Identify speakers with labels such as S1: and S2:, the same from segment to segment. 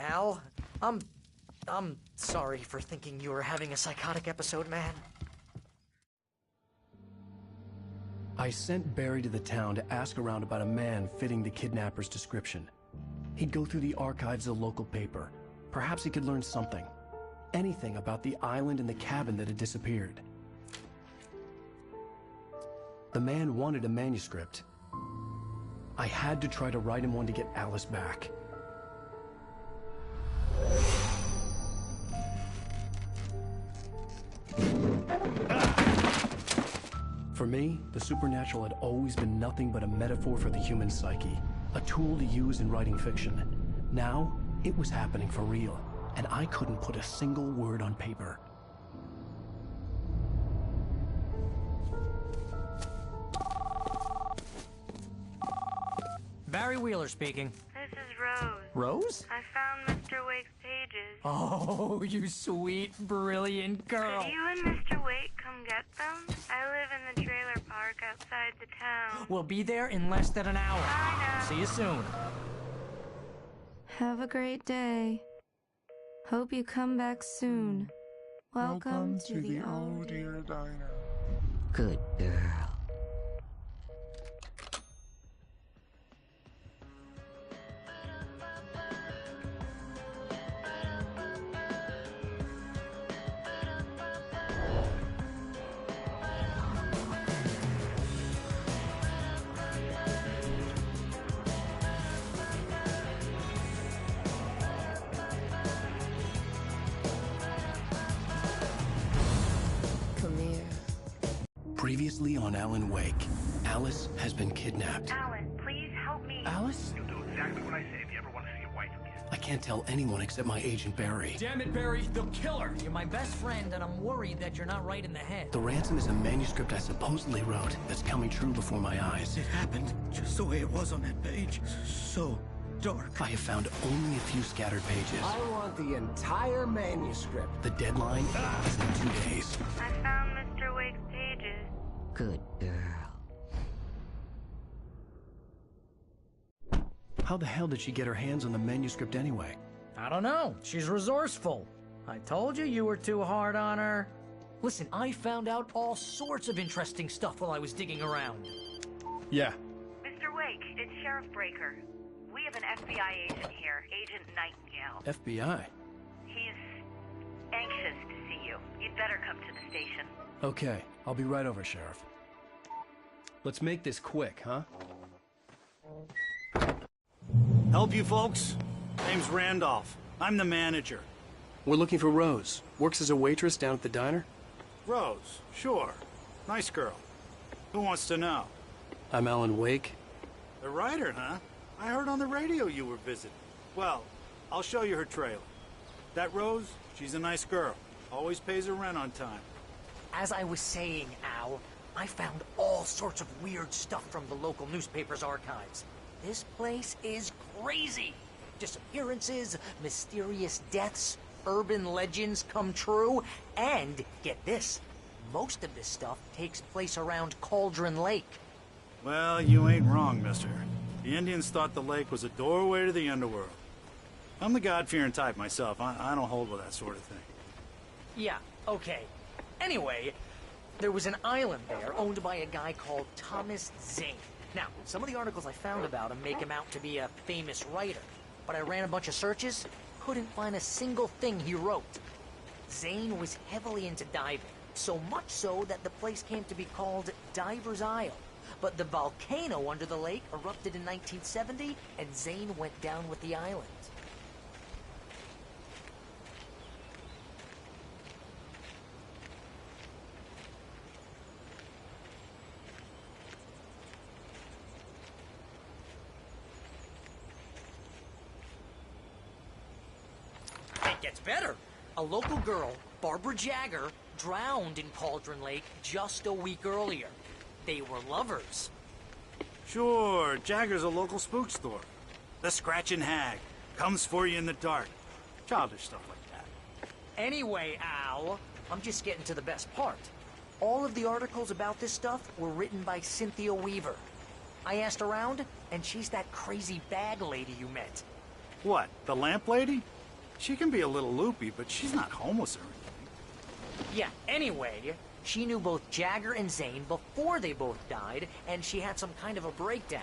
S1: Al. I'm sorry for thinking you were having a psychotic episode, man.
S2: I sent Barry to the town to ask around about a man fitting the kidnapper's description. He'd go through the archives of the local paper. Perhaps he could learn something. Anything about the island and the cabin that had disappeared. The man wanted a manuscript. I had to try to write him one to get Alice back. For me, the supernatural had always been nothing but a metaphor for the human psyche, a tool to use in writing fiction. Now, it was happening for real, and I couldn't put a single word on paper.
S1: Barry Wheeler speaking.
S3: This is Rose.
S1: Rose?
S3: I found Mr. Wake's pages.
S1: Oh, you sweet, brilliant girl.
S3: Could you and Mr. Wake come get them? I live in the trailer park outside the town.
S1: We'll be there in less than an hour.
S3: Bye now.
S1: See you soon.
S4: Have a great day. Hope you come back soon. Welcome to the
S5: Oh Dear Diner.
S6: Good girl.
S2: Previously on Alan Wake, Alice has been kidnapped.
S3: Alan, please help me.
S2: Alice?
S7: You'll do exactly what I say if you ever want to see your wife again.
S2: I can't tell anyone except my agent Barry.
S1: Damn it, Barry, they'll kill her. You're my best friend, and I'm worried that you're not right in the head.
S2: The ransom is a manuscript I supposedly wrote that's coming true before my eyes.
S8: It happened just the way it was on that page. So dark.
S2: I have found only a few scattered pages.
S6: I want the entire manuscript.
S2: The deadline is in 2 days.
S3: I found Mr. Wake's pages.
S6: Good girl.
S2: How the hell did she get her hands on the manuscript anyway?
S1: I don't know. She's resourceful. I told you were too hard on her. Listen, I found out all sorts of interesting stuff while I was digging around.
S2: Yeah.
S3: Mr. Wake, it's Sheriff Breaker. We have an FBI agent here, Agent Nightingale.
S2: FBI?
S3: He's anxious to see you. You'd better come to the station.
S2: Okay, I'll be right over, Sheriff. Let's make this quick, huh?
S8: Help you folks? Name's Randolph. I'm the manager.
S2: We're looking for Rose. Works as a waitress down at the diner.
S8: Rose, sure. Nice girl. Who wants to know?
S2: I'm Alan Wake.
S8: The writer, huh? I heard on the radio you were visiting. Well, I'll show you her trailer. That Rose, she's a nice girl. Always pays her rent on time.
S1: As I was saying, Al, I found all sorts of weird stuff from the local newspaper's archives. This place is crazy. Disappearances, mysterious deaths, urban legends come true, and get this, most of this stuff takes place around Cauldron Lake.
S8: Well, you ain't wrong, mister. The Indians thought the lake was a doorway to the underworld. I'm the God-fearing type myself. I don't hold with that sort of thing.
S1: Yeah, okay. Anyway, there was an island there owned by a guy called Thomas Zane. Now, some of the articles I found about him make him out to be a famous writer, but I ran a bunch of searches, couldn't find a single thing he wrote. Zane was heavily into diving, so much so that the place came to be called Diver's Isle. But the volcano under the lake erupted in 1970, and Zane went down with the island. It gets better. A local girl, Barbara Jagger, drowned in Cauldron Lake just a week earlier. They were lovers.
S8: Sure, Jagger's a local spook store. The Scratching Hag. Comes for you in the dark. Childish stuff like that.
S1: Anyway, Al, I'm just getting to the best part. All of the articles about this stuff were written by Cynthia Weaver. I asked around, and she's that crazy bag lady you met.
S8: What, the lamp lady? She can be a little loopy, but she's not homeless or anything.
S1: Yeah, anyway, she knew both Jagger and Zane before they both died, and she had some kind of a breakdown.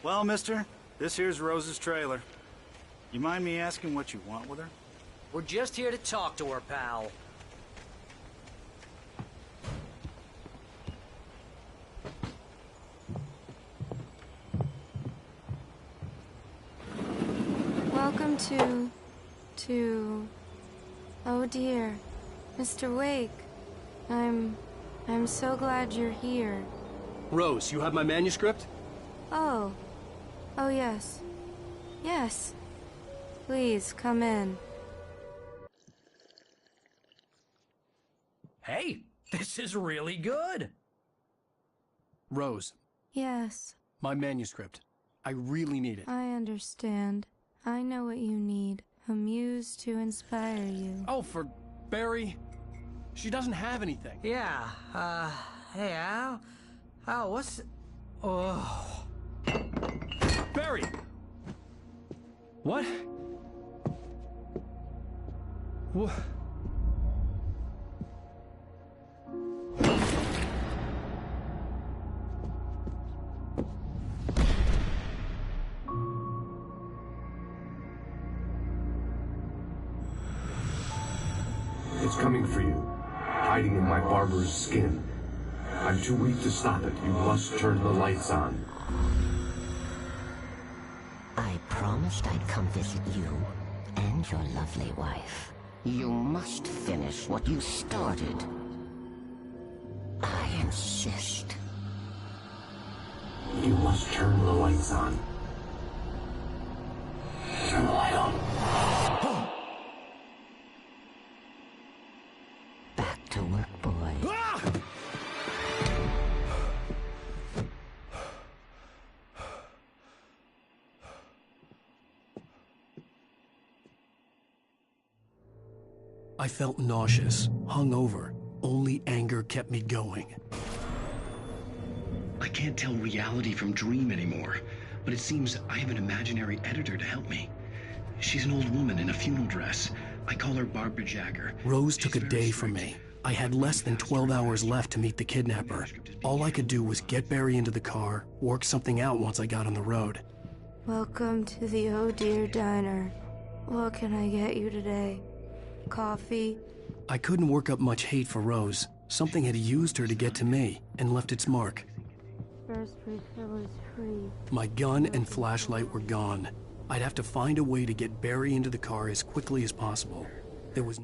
S8: Well, mister, this here's Rose's trailer. You mind me asking what you want with her?
S1: We're just here to talk to her, pal.
S4: Welcome to... Oh dear, Mr. Wake. I'm so glad you're here.
S2: Rose, you have my manuscript?
S4: Oh. Oh, yes. Yes. Please, come in.
S2: Hey, this is really good. Rose.
S4: Yes.
S2: My manuscript. I really need it.
S4: I understand. I know what you need. A muse to inspire you.
S2: Oh, for Barry? She doesn't have anything.
S1: Yeah, hey, Al, what's... Oh...
S2: Barry! What? What?
S5: It's coming for you, hiding in my barber's skin. I'm too weak to stop it. You must turn the lights on.
S6: I promised I'd come visit you and your lovely wife. You must finish what you started. I insist.
S5: You must turn the lights on. Turn the light on.
S6: Back to work, boy.
S2: I felt nauseous, hungover. Only anger kept me going.
S9: I can't tell reality from dream anymore, but it seems I have an imaginary editor to help me. She's an old woman in a funeral dress. I call her Barbara Jagger.
S2: Rose took a day from me. I had less than 12 hours left to meet the kidnapper. All I could do was get Barry into the car, work something out once I got on the road.
S4: Welcome to the Oh Dear Diner. What can I get you today? Coffee?
S2: I couldn't work up much hate for Rose. Something had used her to get to me and left its mark.
S4: First refill is free.
S2: My gun and flashlight were gone. I'd have to find a way to get Barry into the car as quickly as possible. There was...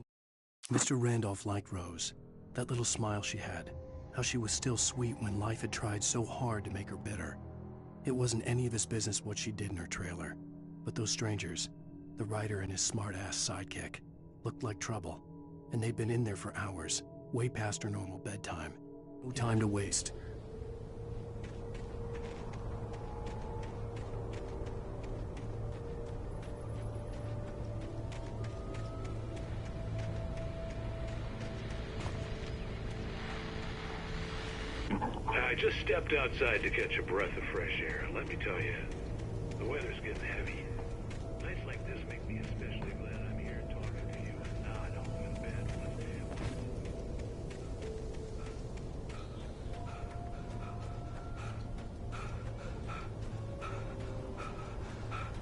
S2: Mr. Randolph liked Rose. That little smile she had. How she was still sweet when life had tried so hard to make her bitter. It wasn't any of his business what she did in her trailer. But those strangers, the writer and his smart-ass sidekick, looked like trouble. And they'd been in there for hours, way past her normal bedtime. No time to waste.
S10: I just stepped outside to catch a breath of fresh air. Let me tell you, the weather's getting heavy. Nights like this make me especially glad I'm here talking to you and not home in bed with him.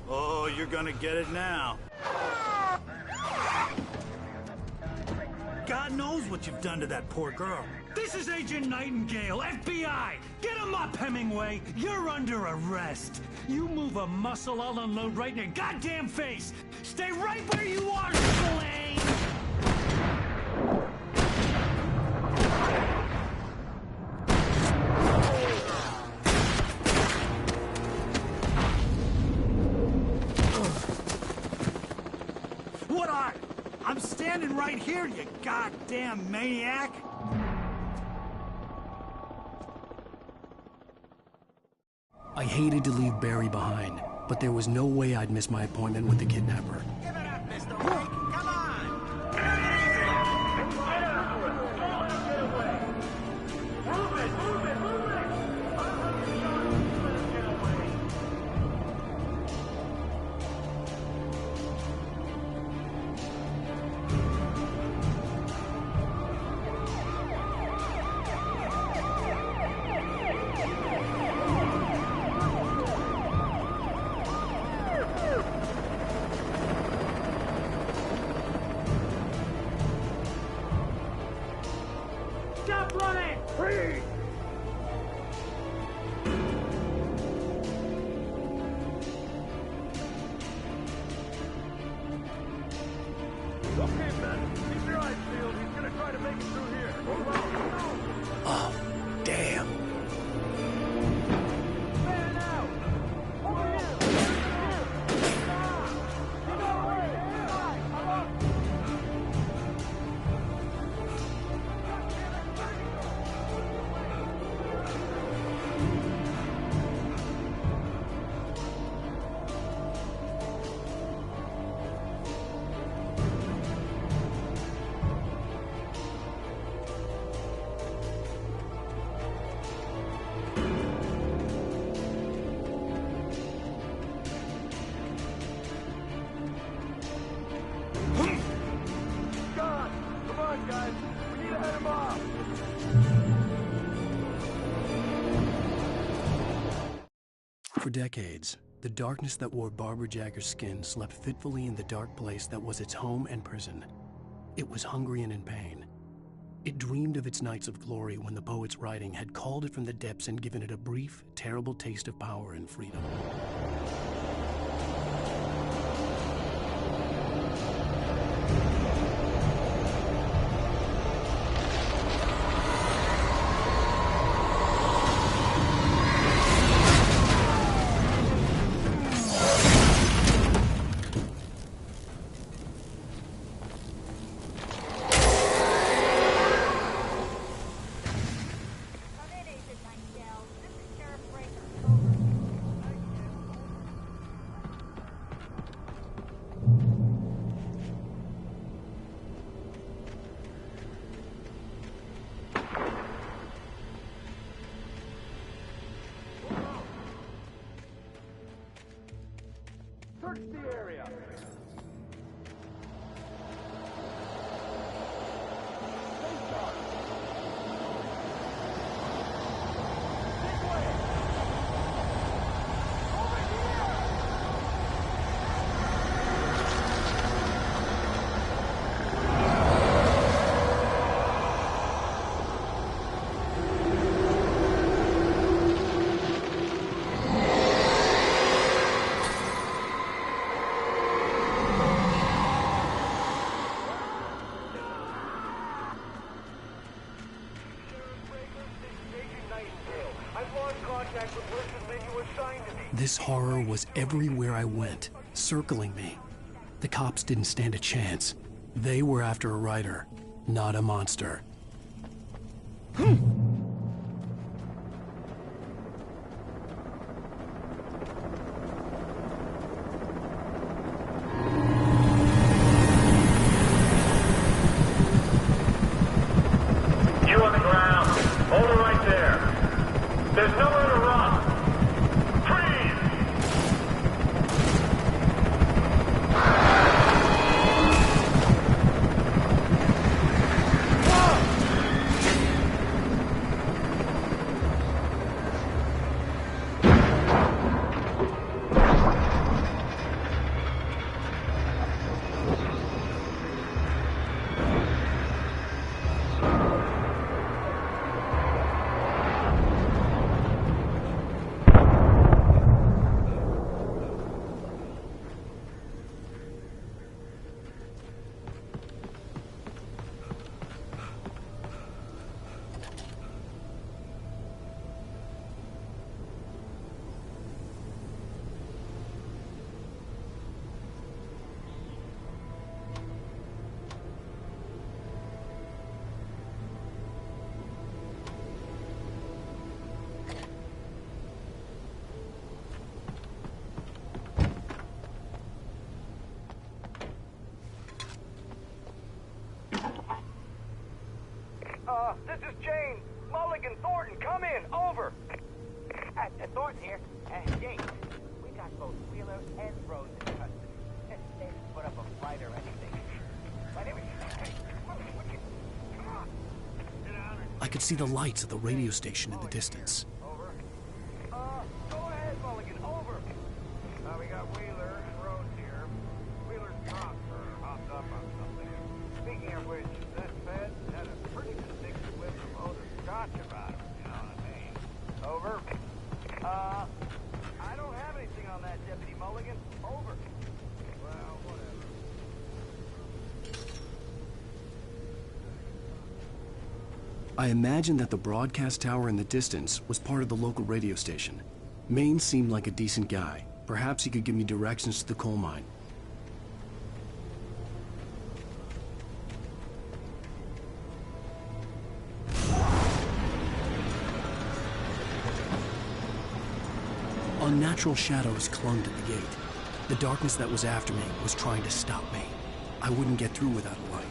S8: Oh, you're gonna get it now. God knows what you've done to that poor girl.
S11: This is Agent Nightingale, FBI! Get him up, Hemingway! You're under arrest! You move a muscle, I'll unload right in your goddamn face! Stay right where you are, Slane!
S8: What are? I'm standing right here, you goddamn maniac!
S2: I hated to leave Barry behind, but there was no way I'd miss my appointment with the kidnapper.
S12: Give it up, mister!
S2: For decades, the darkness that wore Barbara Jagger's skin slept fitfully in the dark place that was its home and prison. It was hungry and in pain. It dreamed of its nights of glory when the poet's writing had called it from the depths and given it a brief, terrible taste of power and freedom.
S12: Search the area.
S2: This horror was everywhere I went, circling me. The cops didn't stand a chance. They were after a writer, not a monster.
S12: this is Jane. Mulligan, Thornton, come in. Over.
S13: Thornton here. Jane, we got both Wheeler and Rose in custody. They didn't put up a fight or anything. But anyway, come on.
S2: I could see the lights of the radio station in the distance.
S12: Over. Go ahead, Mulligan. Over. We got Wheeler and Rose here. Wheeler's drunk or hopped up on something. Speaking of which, that Fed had a pretty distinctive whiff of odor scotch about him. You know what I mean? Over. I don't have anything on that, Deputy Mulligan. Over. Well, whatever.
S2: I imagined that the broadcast tower in the distance was part of the local radio station. Maine seemed like a decent guy. Perhaps he could give me directions to the coal mine. Unnatural shadows clung to the gate. The darkness that was after me was trying to stop me. I wouldn't get through without a light.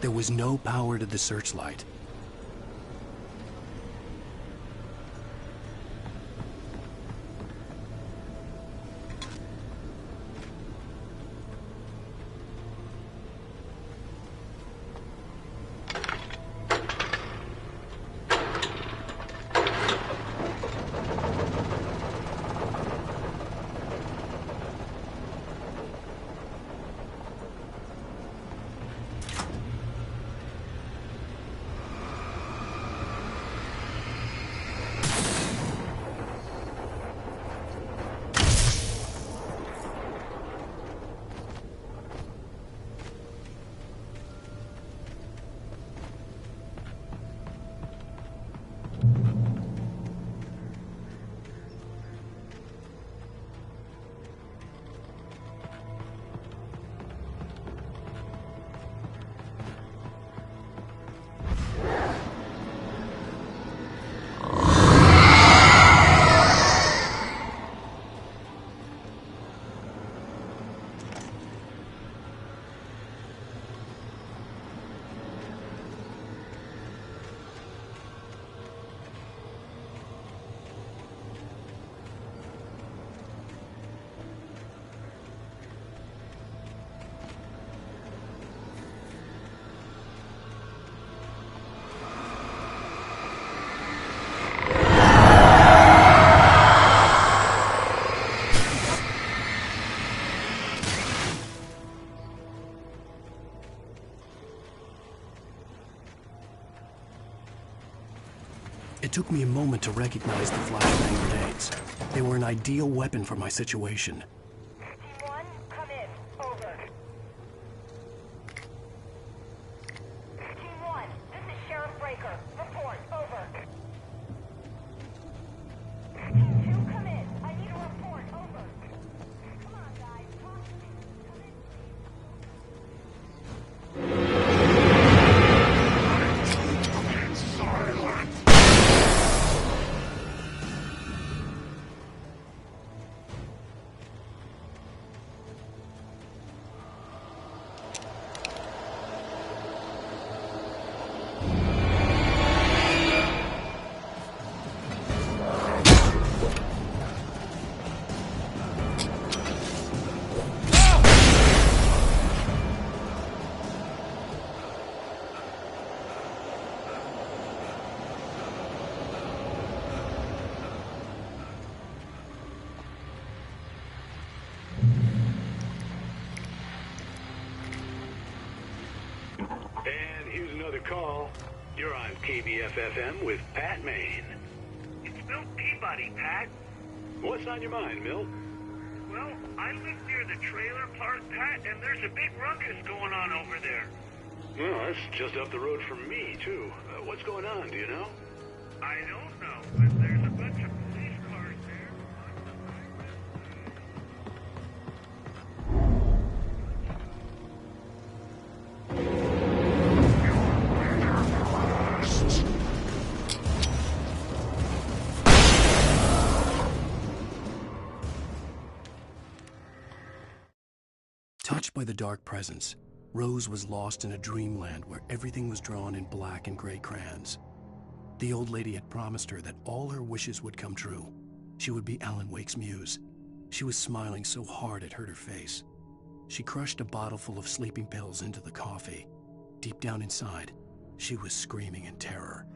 S2: There was no power to the searchlight. It took me a moment to recognize the flashbang grenades. They were an ideal weapon for my situation.
S13: T1, come in. Over. T1, this is Sheriff Breaker. Report. Over. T2, come in. I need a report. Over. Come on, guys. Talk to me. Come in,
S10: call. You're on KBF-FM with Pat Maine.
S7: It's Milt Peabody, Pat.
S10: What's on your mind, Milt?
S7: Well, I live near the trailer park, Pat, and there's a big ruckus going on over there.
S10: Well, that's just up the road from me, too. What's going on, do you know?
S7: I don't know, but there's a bunch of police cars there.
S2: Touched by the dark presence, Rose was lost in a dreamland where everything was drawn in black and gray crayons. The old lady had promised her that all her wishes would come true. She would be Alan Wake's muse. She was smiling so hard it hurt her face. She crushed a bottle full of sleeping pills into the coffee. Deep down inside, she was screaming in terror.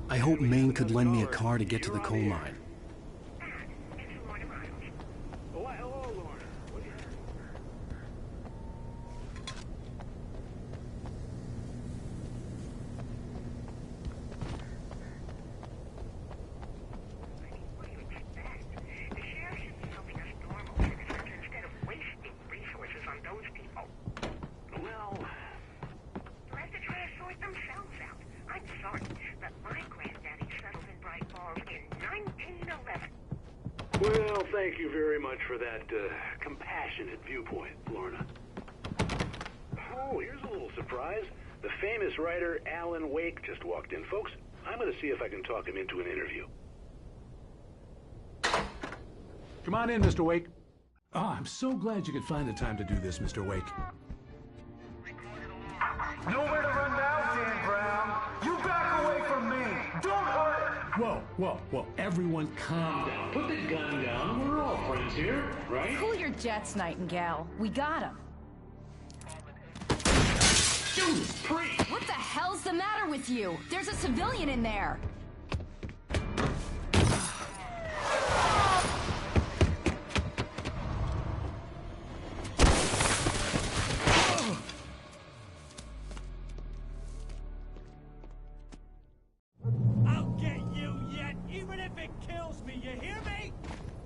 S2: I hope Maine could lend me a car to get to the coal mine.
S10: Well, thank you very much for that compassionate viewpoint, Lorna. Oh, here's a little surprise. The famous writer Alan Wake just walked in. Folks, I'm going to see if I can talk him into an interview.
S14: Come on in, Mr. Wake. Oh, I'm so glad you could find the time to do this, Mr. Wake.
S12: Nowhere to run now, Dan Brown. You back away from me. Don't hurt.
S14: Whoa. Everyone calm down. Put the gun down. We're all friends here, right?
S15: Cool your jets, Nightingale. We got him.
S14: Judas Priest!
S15: What the hell's the matter with you? There's a civilian in there.
S11: I'll get you yet, even if it kills me. You hear me?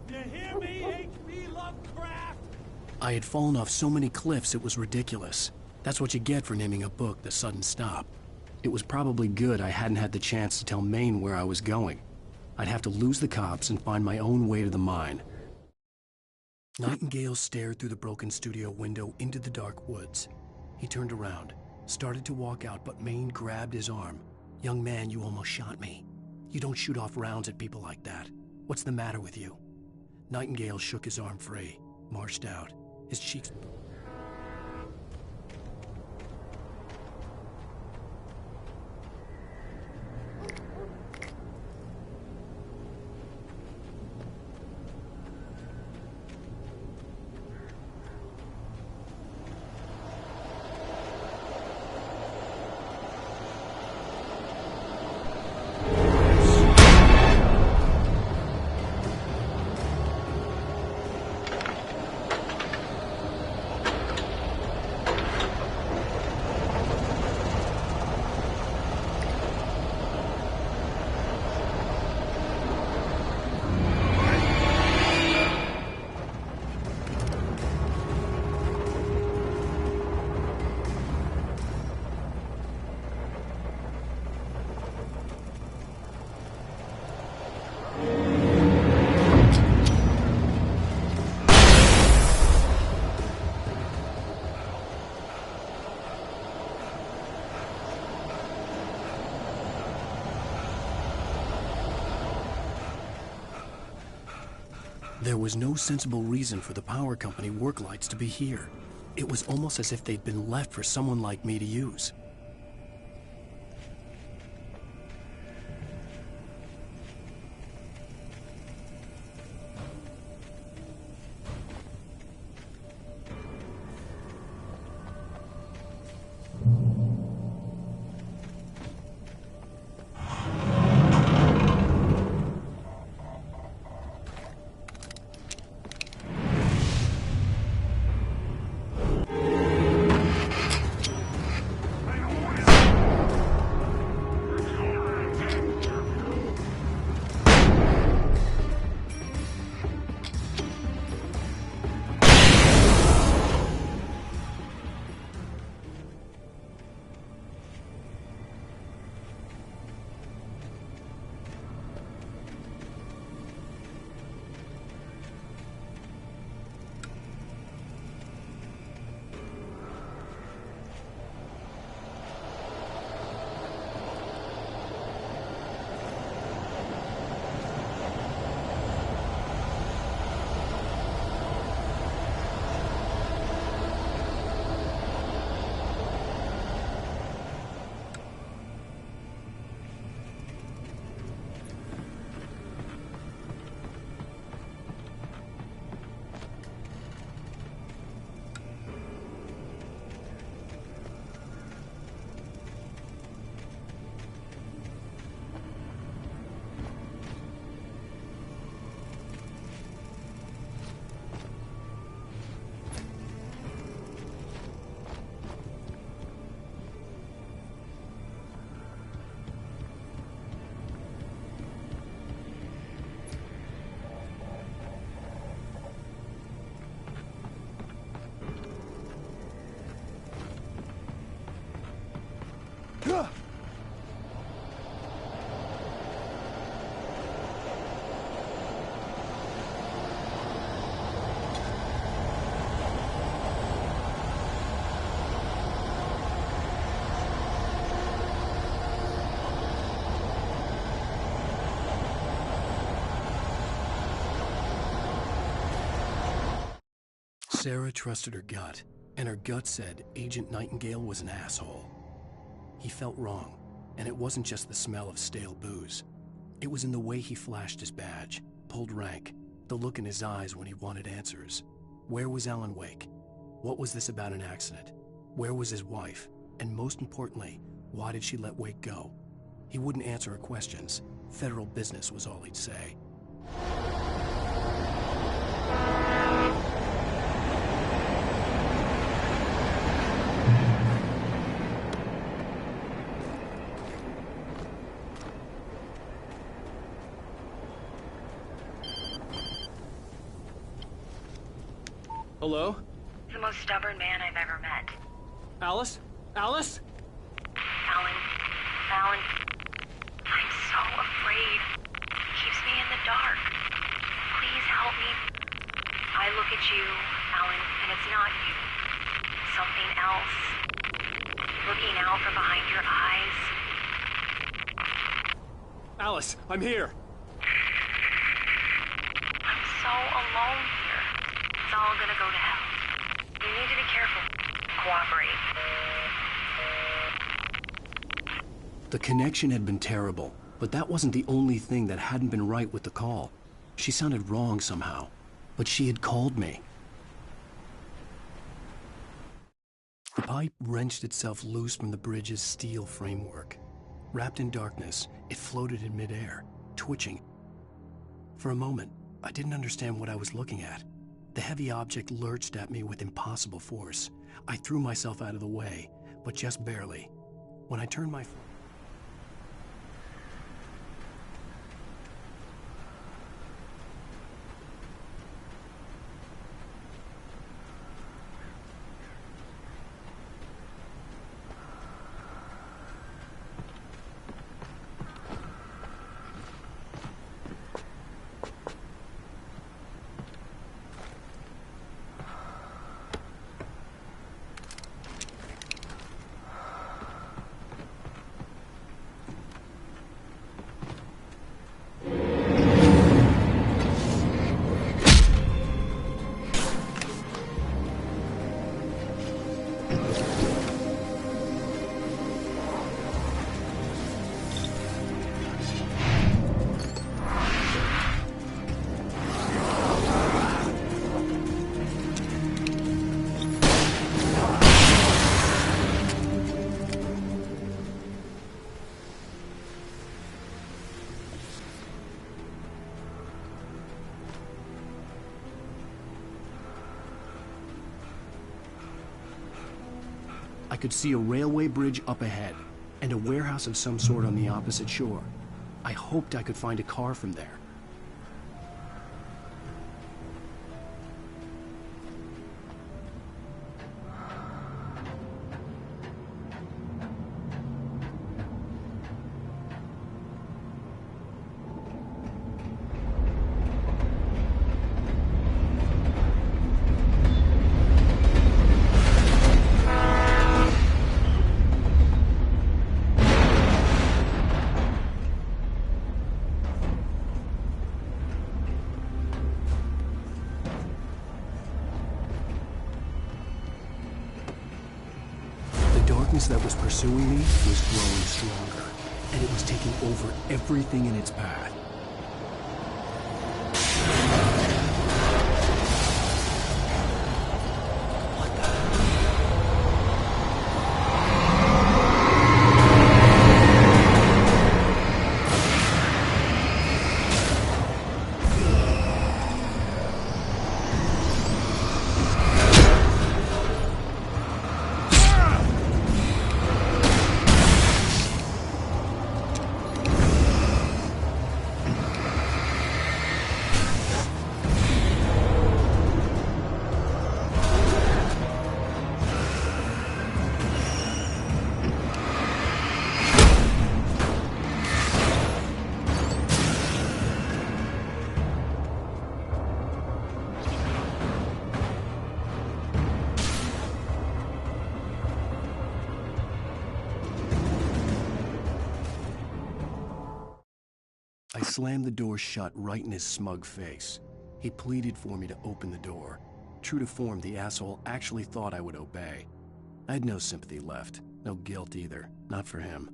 S11: You hear me, H.P. Lovecraft?
S2: I had fallen off so many cliffs it was ridiculous. That's what you get for naming a book The Sudden Stop. It was probably good I hadn't had the chance to tell Maine where I was going. I'd have to lose the cops and find my own way to the mine. Nightingale stared through the broken studio window into the dark woods. He turned around, started to walk out, but Maine grabbed his arm. "Young man, you almost shot me. You don't shoot off rounds at people like that. What's the matter with you?" Nightingale shook his arm free, marched out, his cheeks... There was no sensible reason for the power company work lights to be here. It was almost as if they'd been left for someone like me to use. Sarah trusted her gut, and her gut said Agent Nightingale was an asshole. He felt wrong, and it wasn't just the smell of stale booze. It was in the way he flashed his badge, pulled rank, the look in his eyes when he wanted answers. Where was Alan Wake? What was this about an accident? Where was his wife? And most importantly, why did she let Wake go? He wouldn't answer her questions. Federal business was all he'd say.
S16: Hello?
S3: The most stubborn man I've ever met.
S16: Alice? Alice?
S3: Alan, I'm so afraid. He keeps me in the dark. Please help me. I look at you, Alan, and it's not you. Something else. Looking out from behind your eyes.
S16: Alice, I'm here.
S3: I'm so alone here. It's all gonna go to hell. You need to be careful. Cooperate.
S2: The connection had been terrible, but that wasn't the only thing that hadn't been right with the call. She sounded wrong somehow, but she had called me. The pipe wrenched itself loose from the bridge's steel framework. Wrapped in darkness, it floated in midair, twitching. For a moment, I didn't understand what I was looking at. The heavy object lurched at me with impossible force. I threw myself out of the way, but just barely. When I turned my... I could see a railway bridge up ahead, and a warehouse of some sort on the opposite shore. I hoped I could find a car from there. That was pursuing me was growing stronger, and it was taking over everything in its path. I slammed the door shut right in his smug face. He pleaded for me to open the door. True to form, the asshole actually thought I would obey. I had no sympathy left, no guilt either, not for him.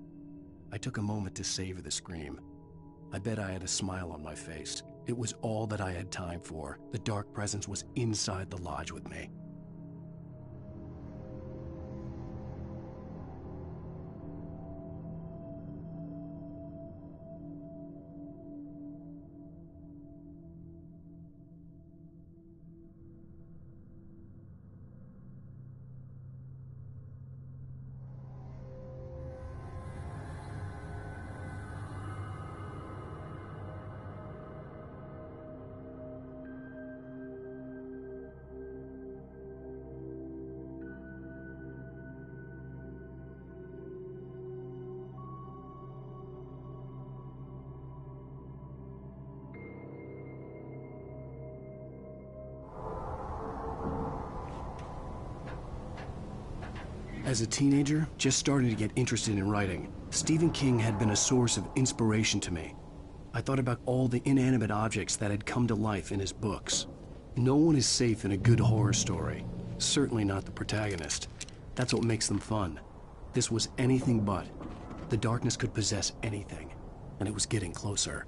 S2: I took a moment to savor the scream. I bet I had a smile on my face. It was all that I had time for. The dark presence was inside the lodge with me. As a teenager, just starting to get interested in writing, Stephen King had been a source of inspiration to me. I thought about all the inanimate objects that had come to life in his books. No one is safe in a good horror story. Certainly not the protagonist. That's what makes them fun. This was anything but. The darkness could possess anything, and it was getting closer.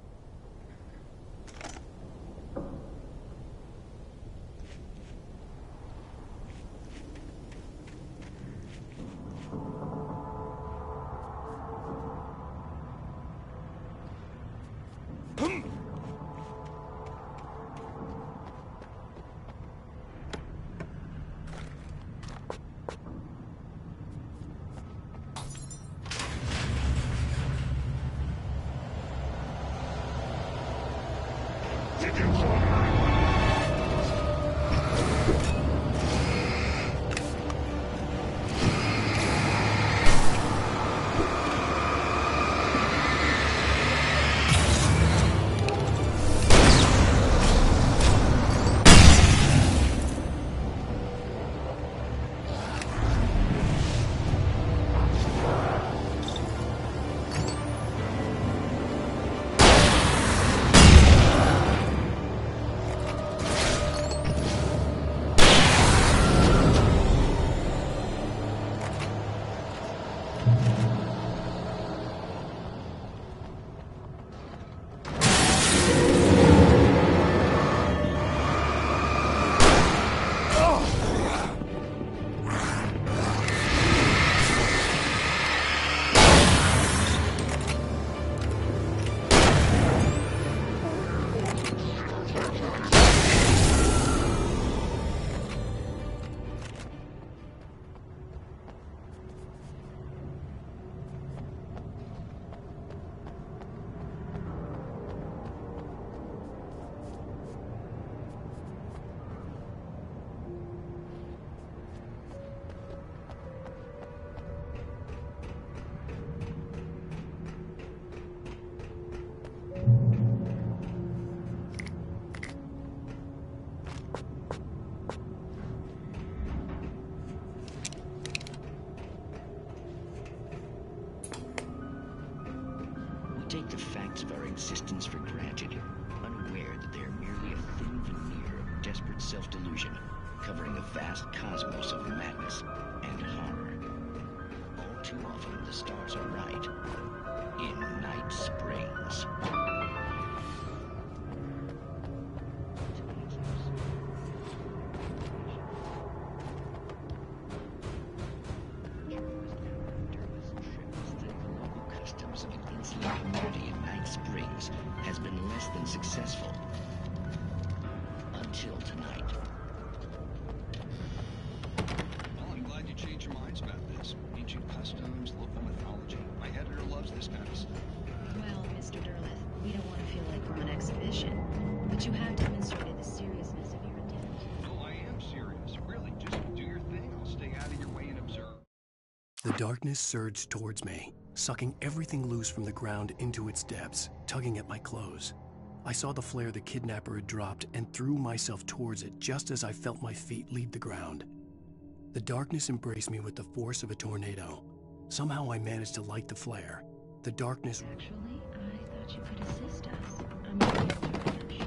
S9: elements of our existence for granted, unaware that they are merely a thin veneer of desperate self-delusion, covering a vast cosmos of madness and horror. All too often, the stars are right. In Night Springs. Community in Night Springs has been less than successful. Until tonight.
S17: Well, I'm glad you changed your minds about this. Ancient customs, local mythology. My editor loves this kind of stuff.
S18: Well, Mr. Derleth, we don't want to feel like we're on exhibition, but you have demonstrated the seriousness of your intent.
S17: No, I am serious. Really, just do your thing. I'll stay out of your way and observe.
S2: The darkness surged towards me, sucking everything loose from the ground into its depths, tugging at my clothes. I saw the flare the kidnapper had dropped and threw myself towards it just as I felt my feet leave the ground. The darkness embraced me with the force of a tornado. Somehow I managed to light the flare. The darkness...
S18: Actually, I thought you could assist us. I'm not here.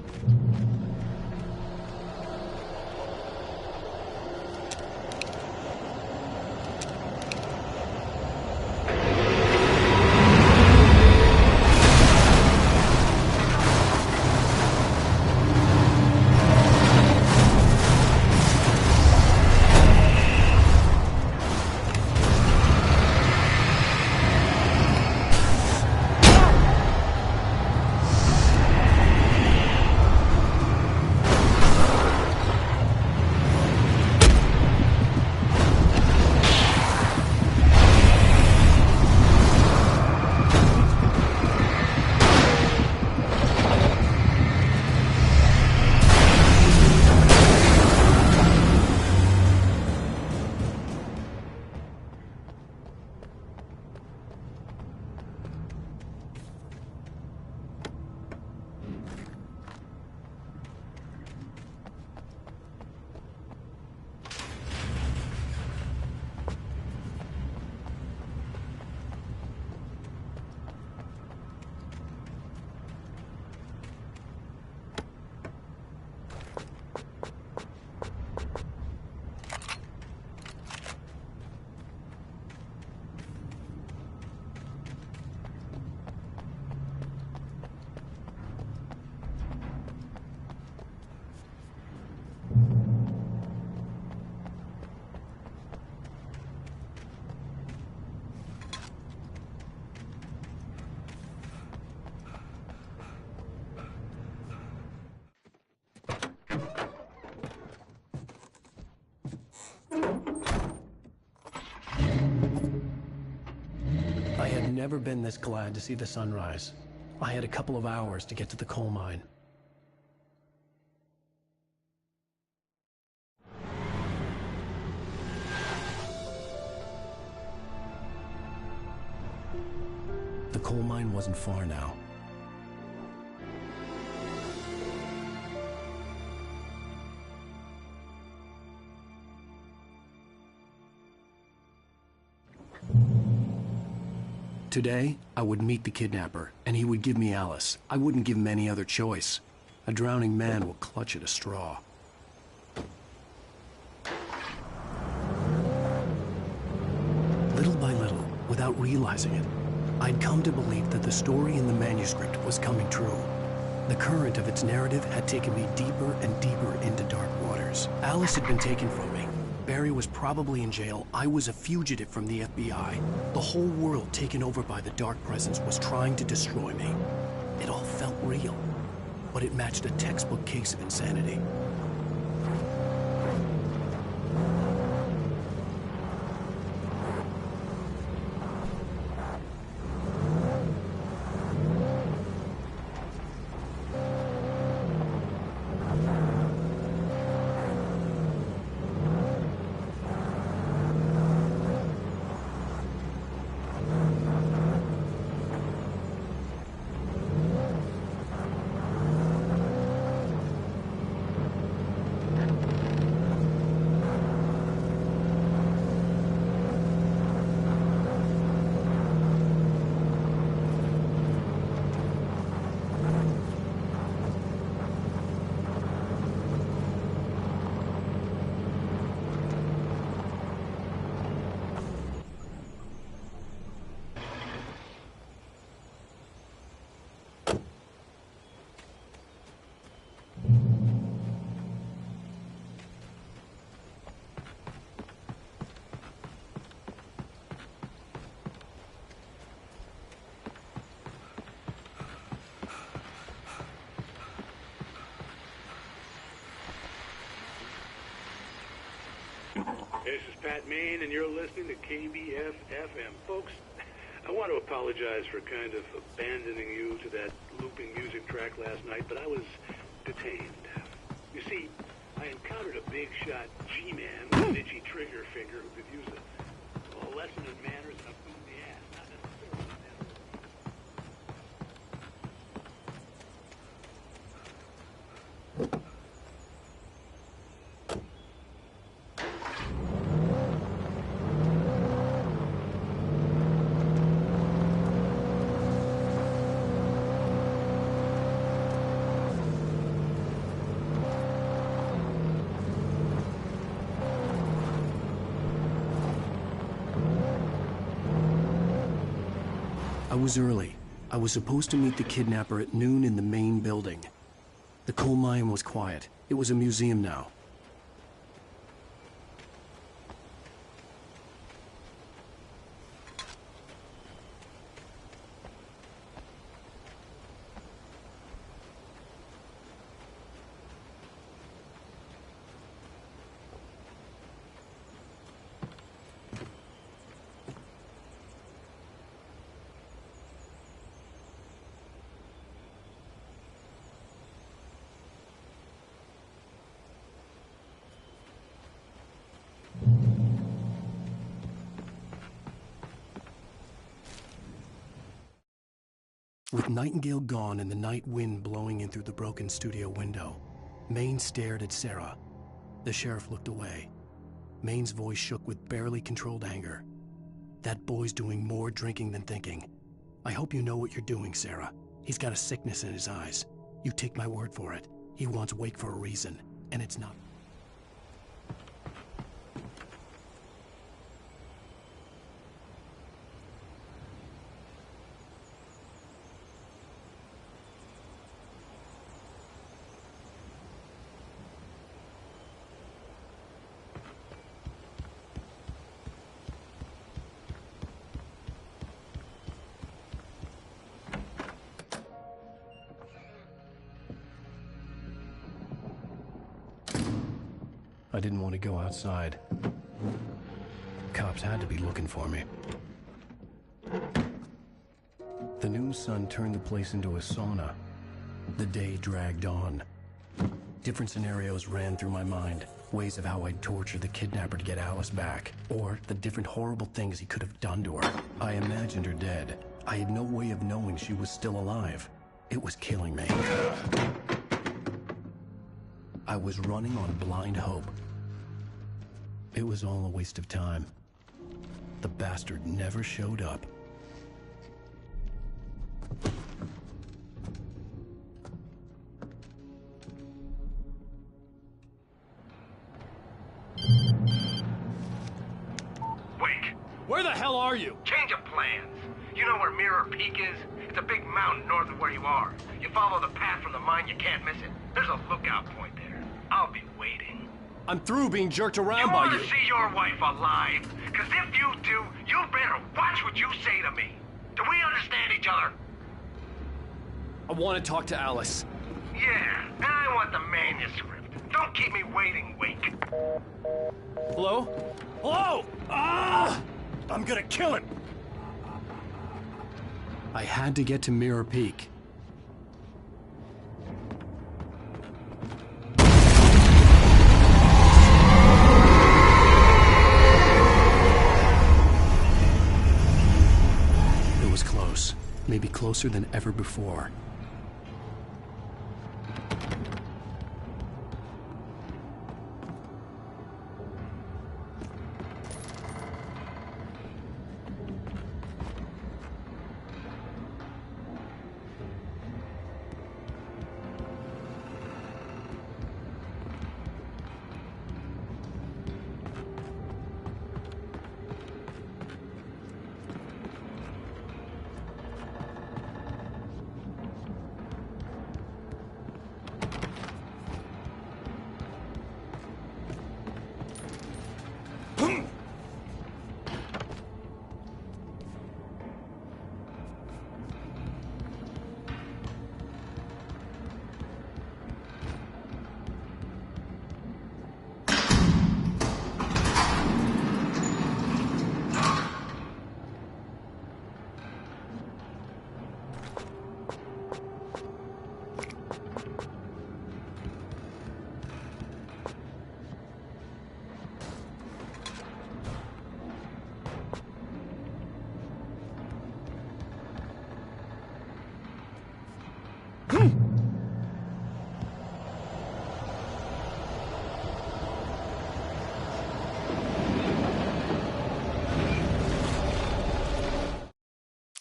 S2: I had never been this glad to see the sunrise. I had a couple of hours to get to the coal mine. The coal mine wasn't far now. Today, I would meet the kidnapper, and he would give me Alice. I wouldn't give him any other choice. A drowning man will clutch at a straw. Little by little, without realizing it, I'd come to believe that the story in the manuscript was coming true. The current of its narrative had taken me deeper and deeper into dark waters. Alice had been taken from me. Barry was probably in jail. I was a fugitive from the FBI. The whole world taken over by the dark presence was trying to destroy me. It all felt real, but it matched a textbook case of insanity.
S10: This is Pat Maine, and you're listening to KBF-FM. Folks, I want to apologize for kind of abandoning you to that looping music track last night, but I was detained. You see, I encountered a big-shot G-man with an itchy trigger finger who could use a lesson in manners and a boot in the ass, not necessarily in that order.
S2: I was early. I was supposed to meet the kidnapper at noon in the main building. The coal mine was quiet. It was a museum now. With Nightingale gone and the night wind blowing in through the broken studio window, Maine stared at Sarah. The sheriff looked away. Maine's voice shook with barely controlled anger. That boy's doing more drinking than thinking. I hope you know what you're doing, Sarah. He's got a sickness in his eyes. You take my word for it. He wants Wake for a reason, and it's not. I didn't want to go outside. Cops had to be looking for me. The noon sun turned the place into a sauna. The day dragged on. Different scenarios ran through my mind. Ways of how I'd torture the kidnapper to get Alice back. Or the different horrible things he could have done to her. I imagined her dead. I had no way of knowing she was still alive. It was killing me. I was running on blind hope. It was all a waste of time. The bastard never showed up.
S19: Wake!
S16: Where the hell are you?
S19: Change of plans. You know where Mirror Peak is? It's a big mountain north of where you are. You follow the path from the mine, you can't miss it. There's a lookout point there. I'll be waiting.
S16: I'm through being jerked around by you.
S19: You want to see your wife alive? Because if you do, you better watch what you say to me. Do we understand each other?
S16: I want to talk to Alice.
S19: Yeah, and I want the manuscript. Don't keep me waiting, Wake.
S16: Hello? Hello! Ah! I'm gonna kill him!
S2: I had to get to Mirror Peak. It was close. Maybe closer than ever before.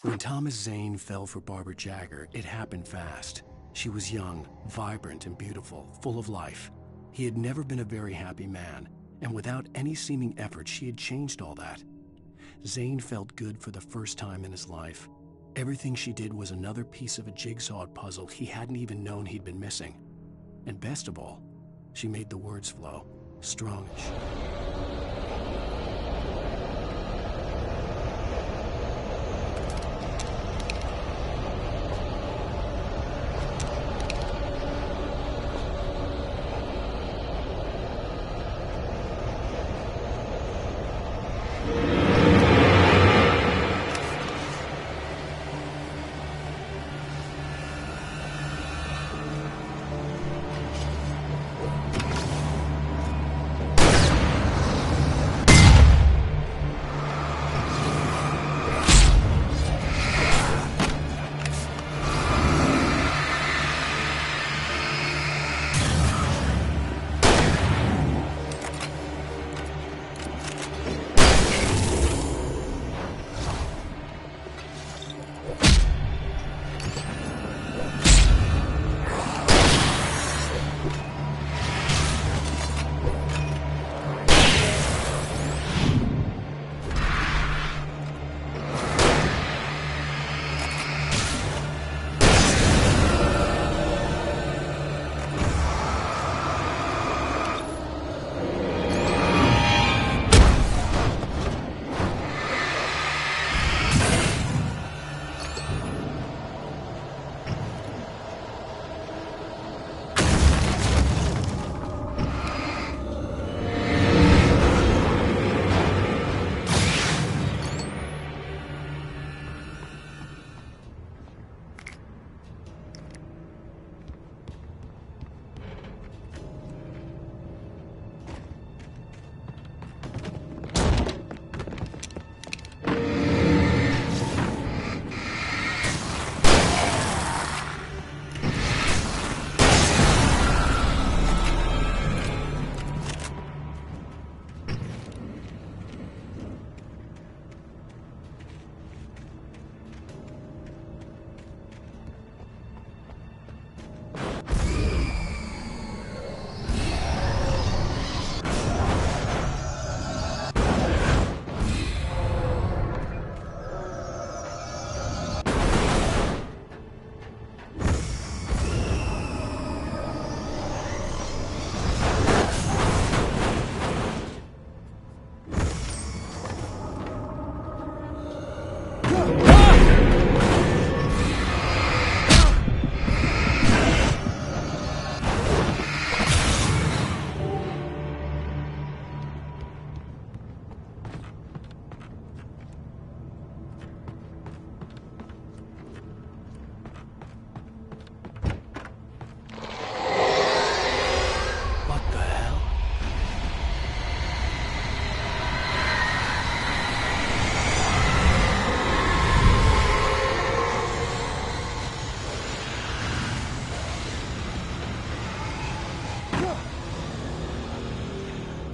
S2: When Thomas Zane fell for Barbara Jagger, it happened fast. She was young, vibrant, and beautiful, full of life. He had never been a very happy man, and without any seeming effort, she had changed all that. Zane felt good for the first time in his life. Everything she did was another piece of a jigsaw puzzle he hadn't even known he'd been missing. And best of all, she made the words flow, strongish.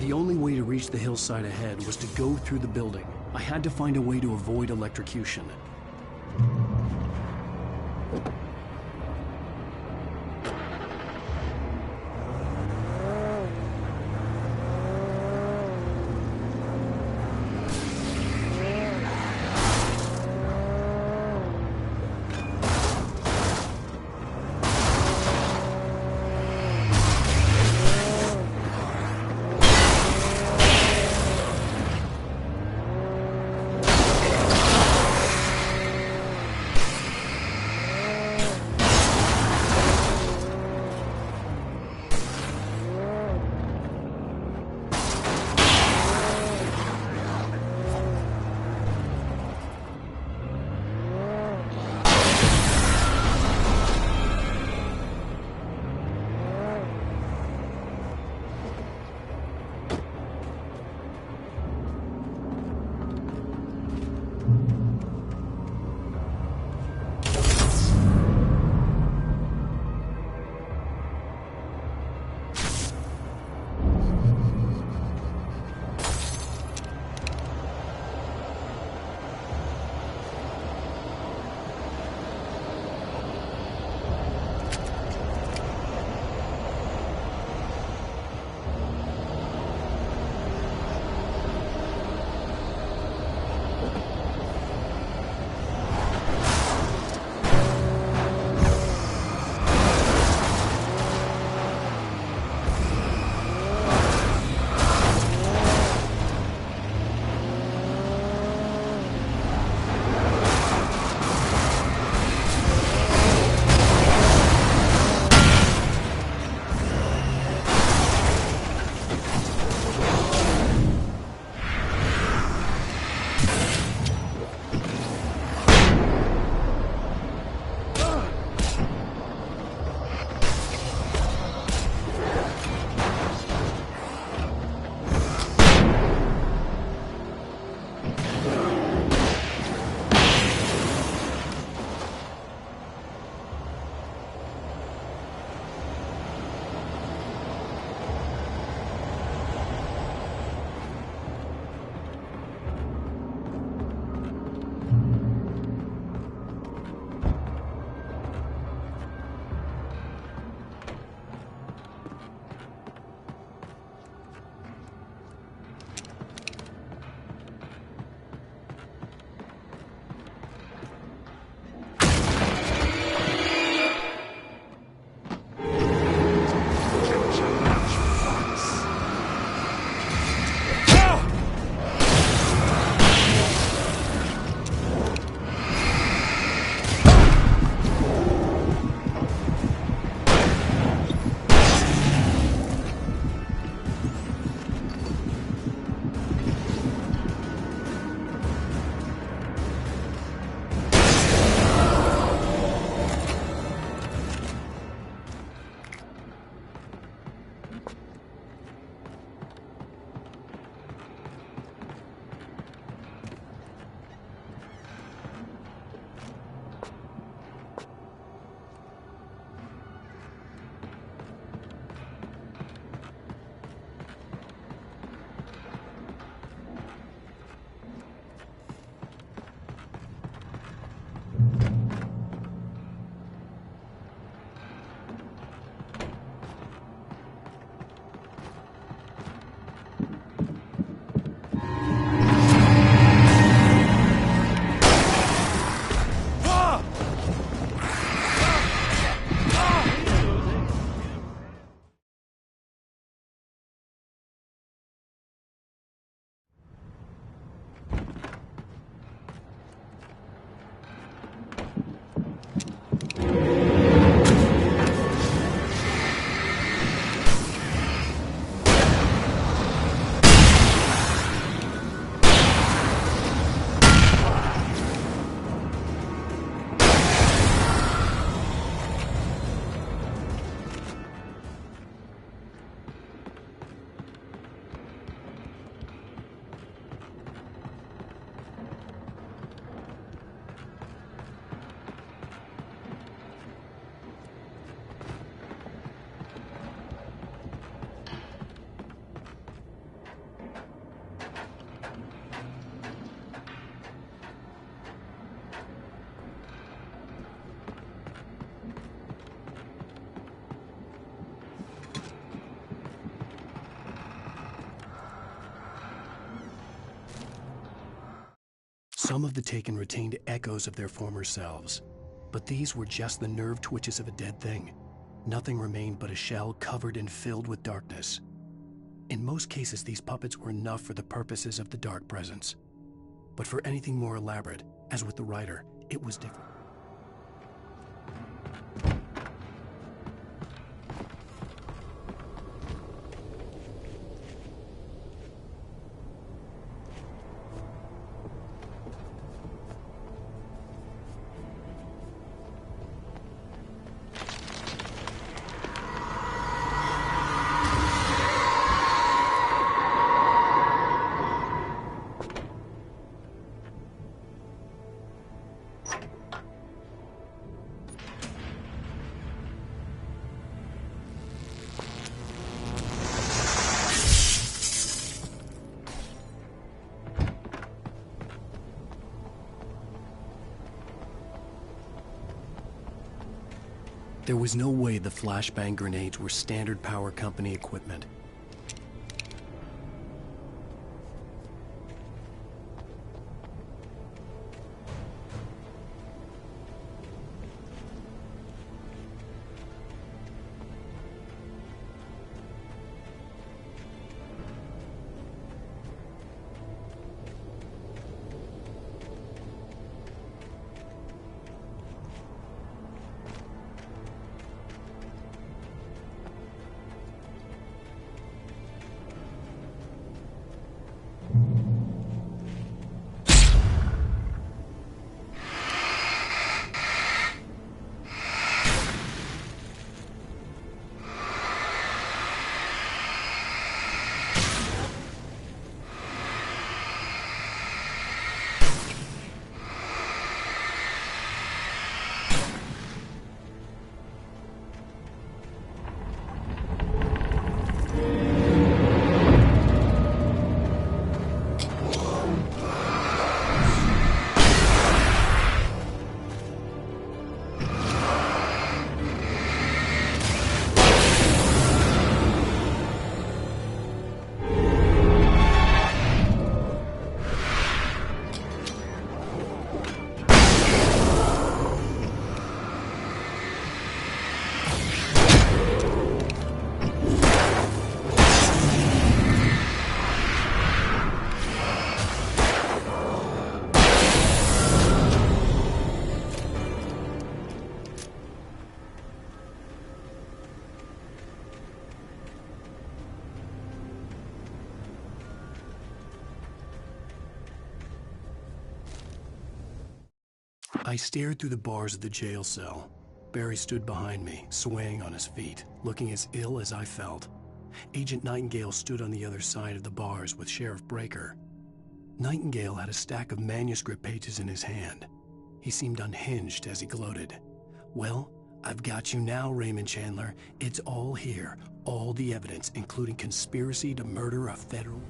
S2: The only way to reach the hillside ahead was to go through the building. I had to find a way to avoid electrocution. Some of the taken retained echoes of their former selves, but these were just the nerve twitches of a dead thing. Nothing remained but a shell covered and filled with darkness. In most cases, these puppets were enough for the purposes of the dark presence. But for anything more elaborate, as with the writer, it was different. There was no way the flashbang grenades were standard power company equipment. I stared through the bars of the jail cell. Barry stood behind me, swaying on his feet, looking as ill as I felt. Agent Nightingale stood on the other side of the bars with Sheriff Breaker. Nightingale had a stack of manuscript pages in his hand. He seemed unhinged as he gloated. "Well, I've got you now, Raymond Chandler. It's all here. All the evidence, including conspiracy to murder a federal..."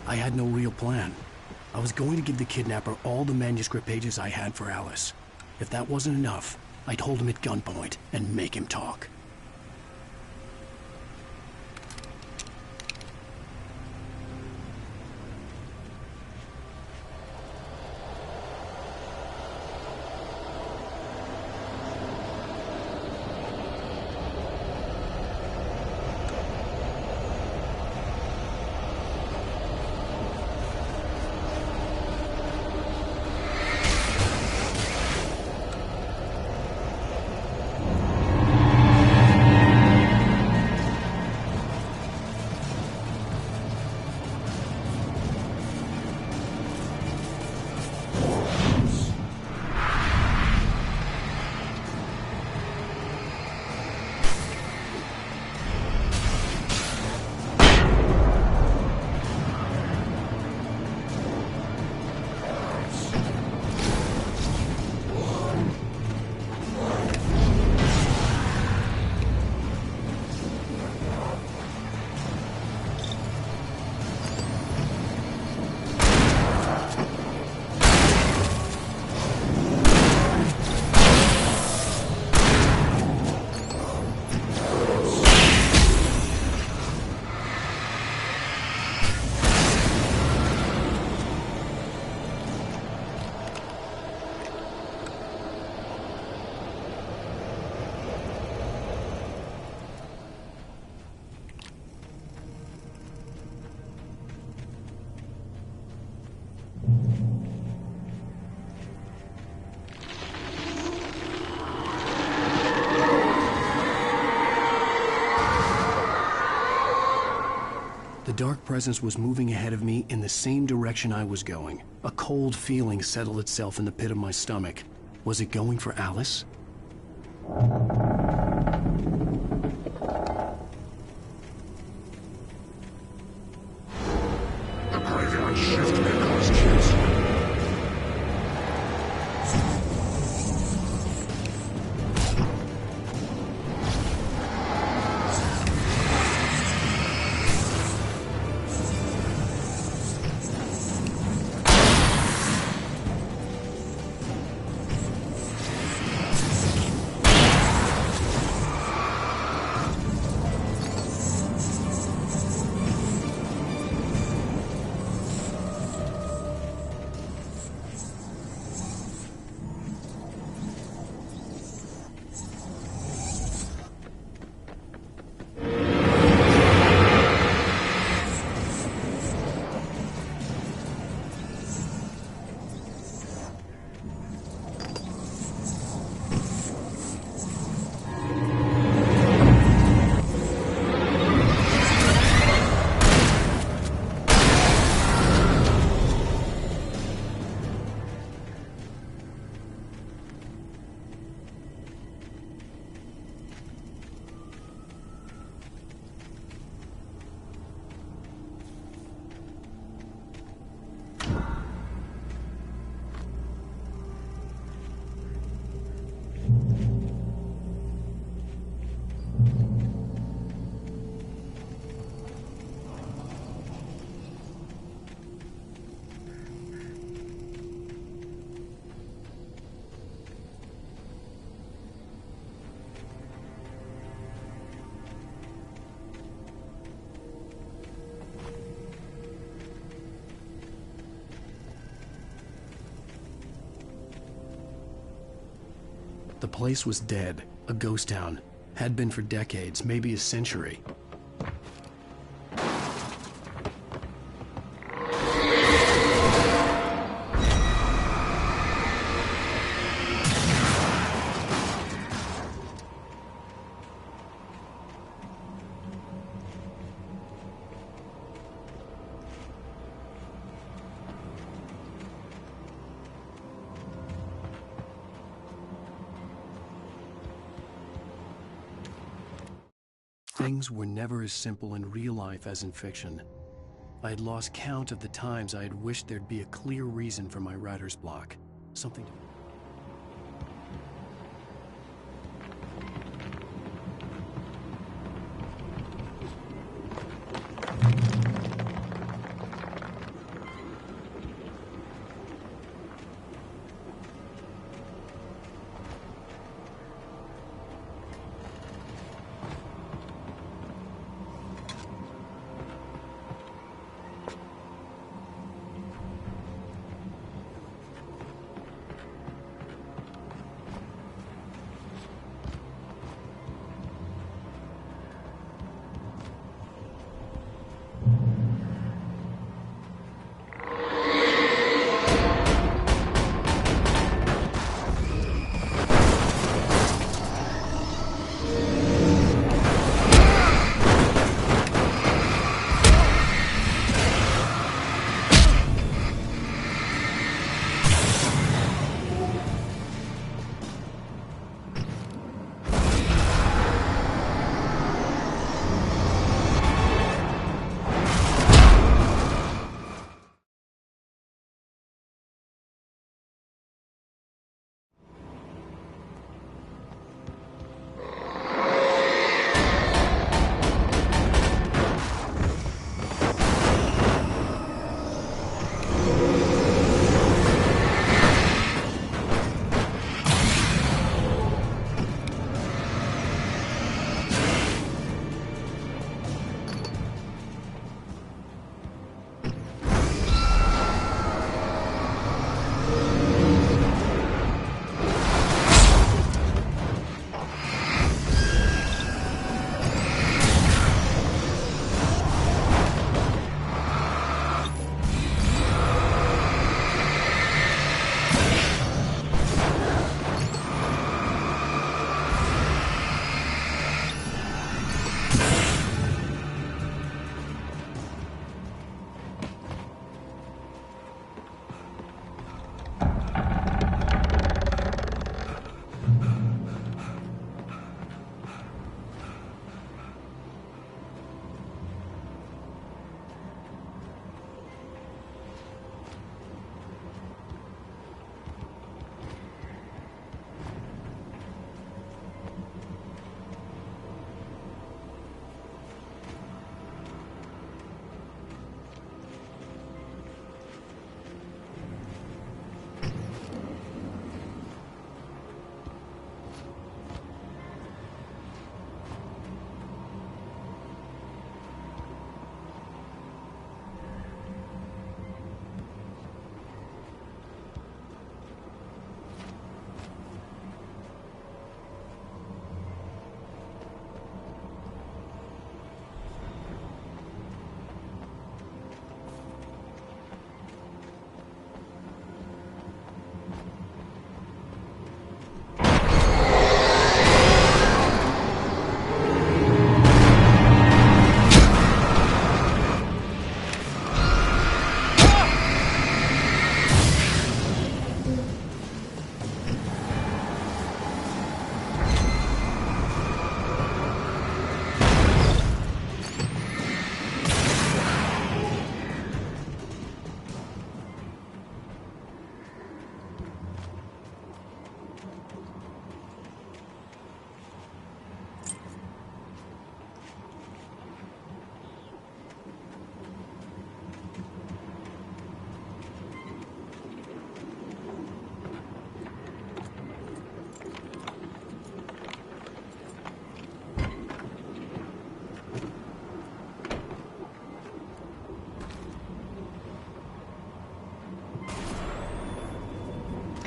S2: I had no real plan. I was going to give the kidnapper all the manuscript pages I had for Alice. If that wasn't enough, I'd hold him at gunpoint and make him talk. dark presence was moving ahead of me in the same direction I was going. A cold feeling settled itself in the pit of my stomach. Was it going for Alice?
S5: The graveyard shift may cause cancer.
S2: The place was dead, a ghost town. Had been for decades, maybe a century. Things were never as simple in real life as in fiction. I had lost count of the times I had wished there'd be a clear reason for my writer's block. Something to...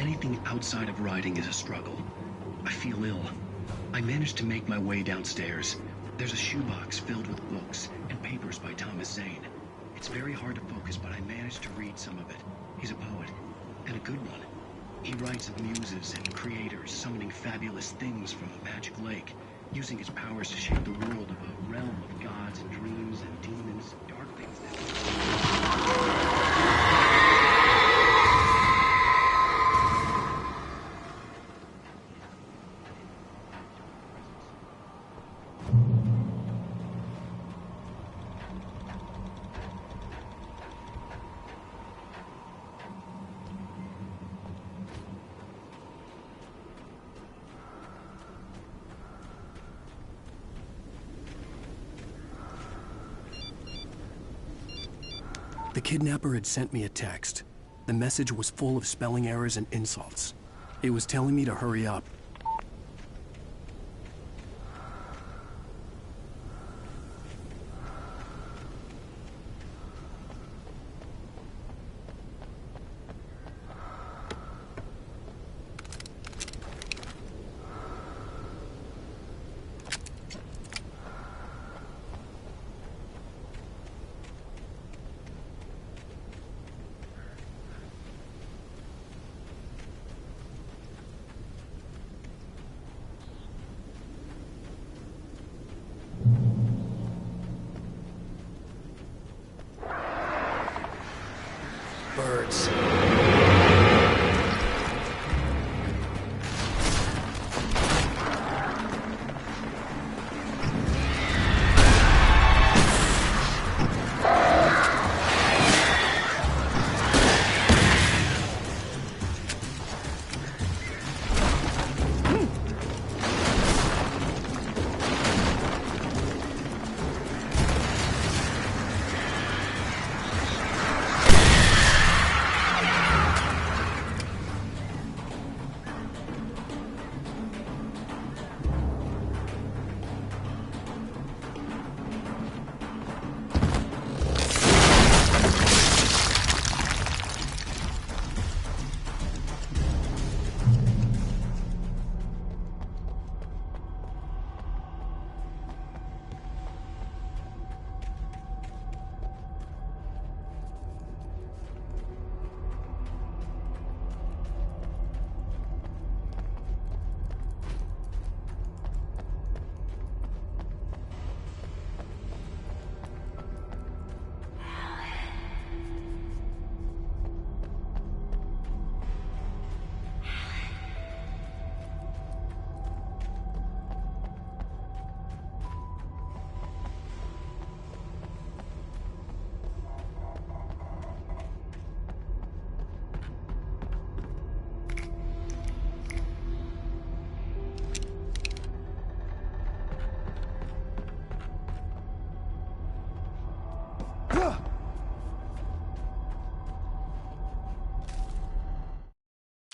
S2: Anything outside of riding is a struggle. I feel ill. I managed to make my way downstairs. There's a shoebox filled with books and papers by Thomas Zane. It's very hard to focus, but I managed to read some of it. He's a poet, and a good one. He writes of muses and creators summoning fabulous things from a magic lake, using his powers to shape the world of a realm of gods and dreams and demons, dark things that... The kidnapper had sent me a text. The message was full of spelling errors and insults. It was telling me to hurry up. Birds.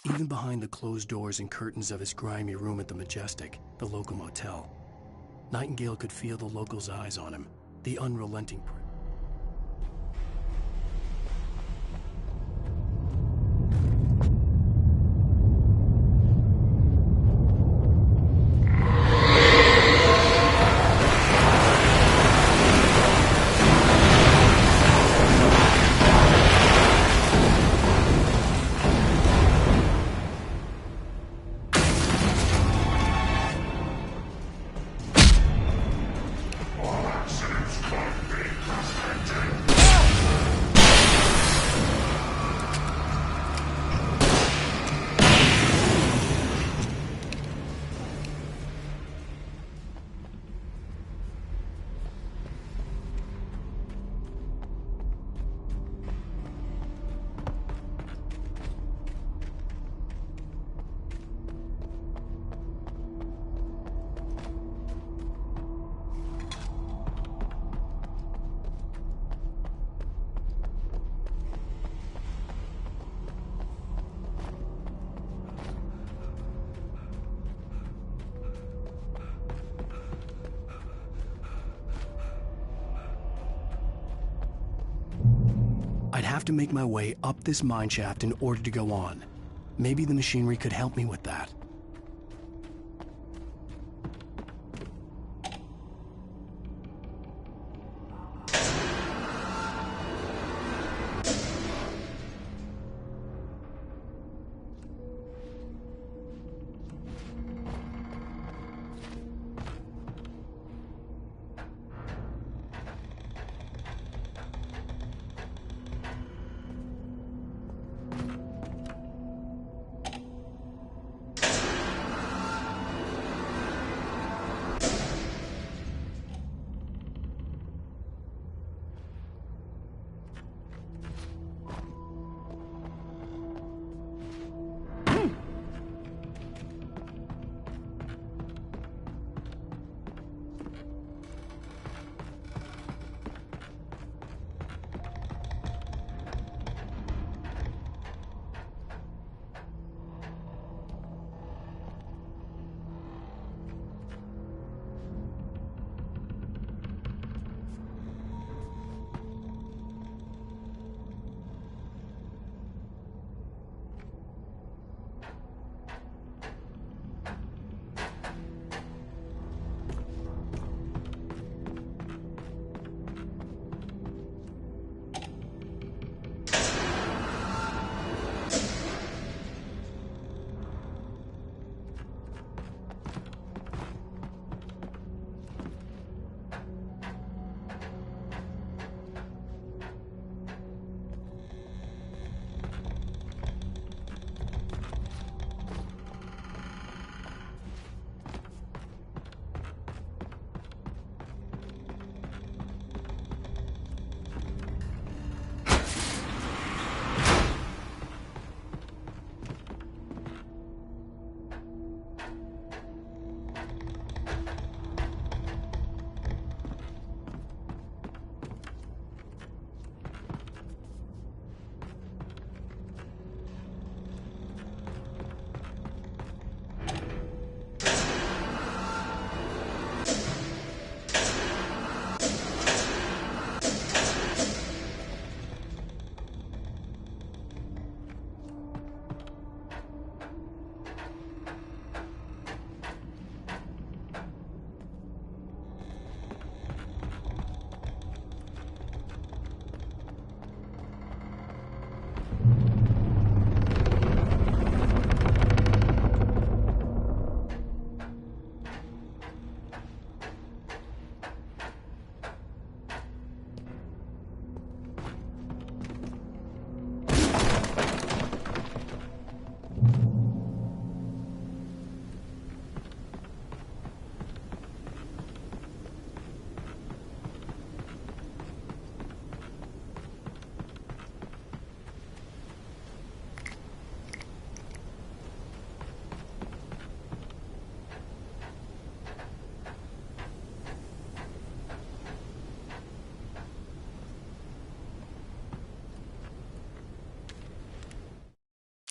S2: Even behind the closed doors and curtains of his grimy room at the Majestic, the local motel, Nightingale could feel the locals' eyes on him, the unrelenting... I'd have to make my way up this mineshaft in order to go on. Maybe the machinery could help me with that.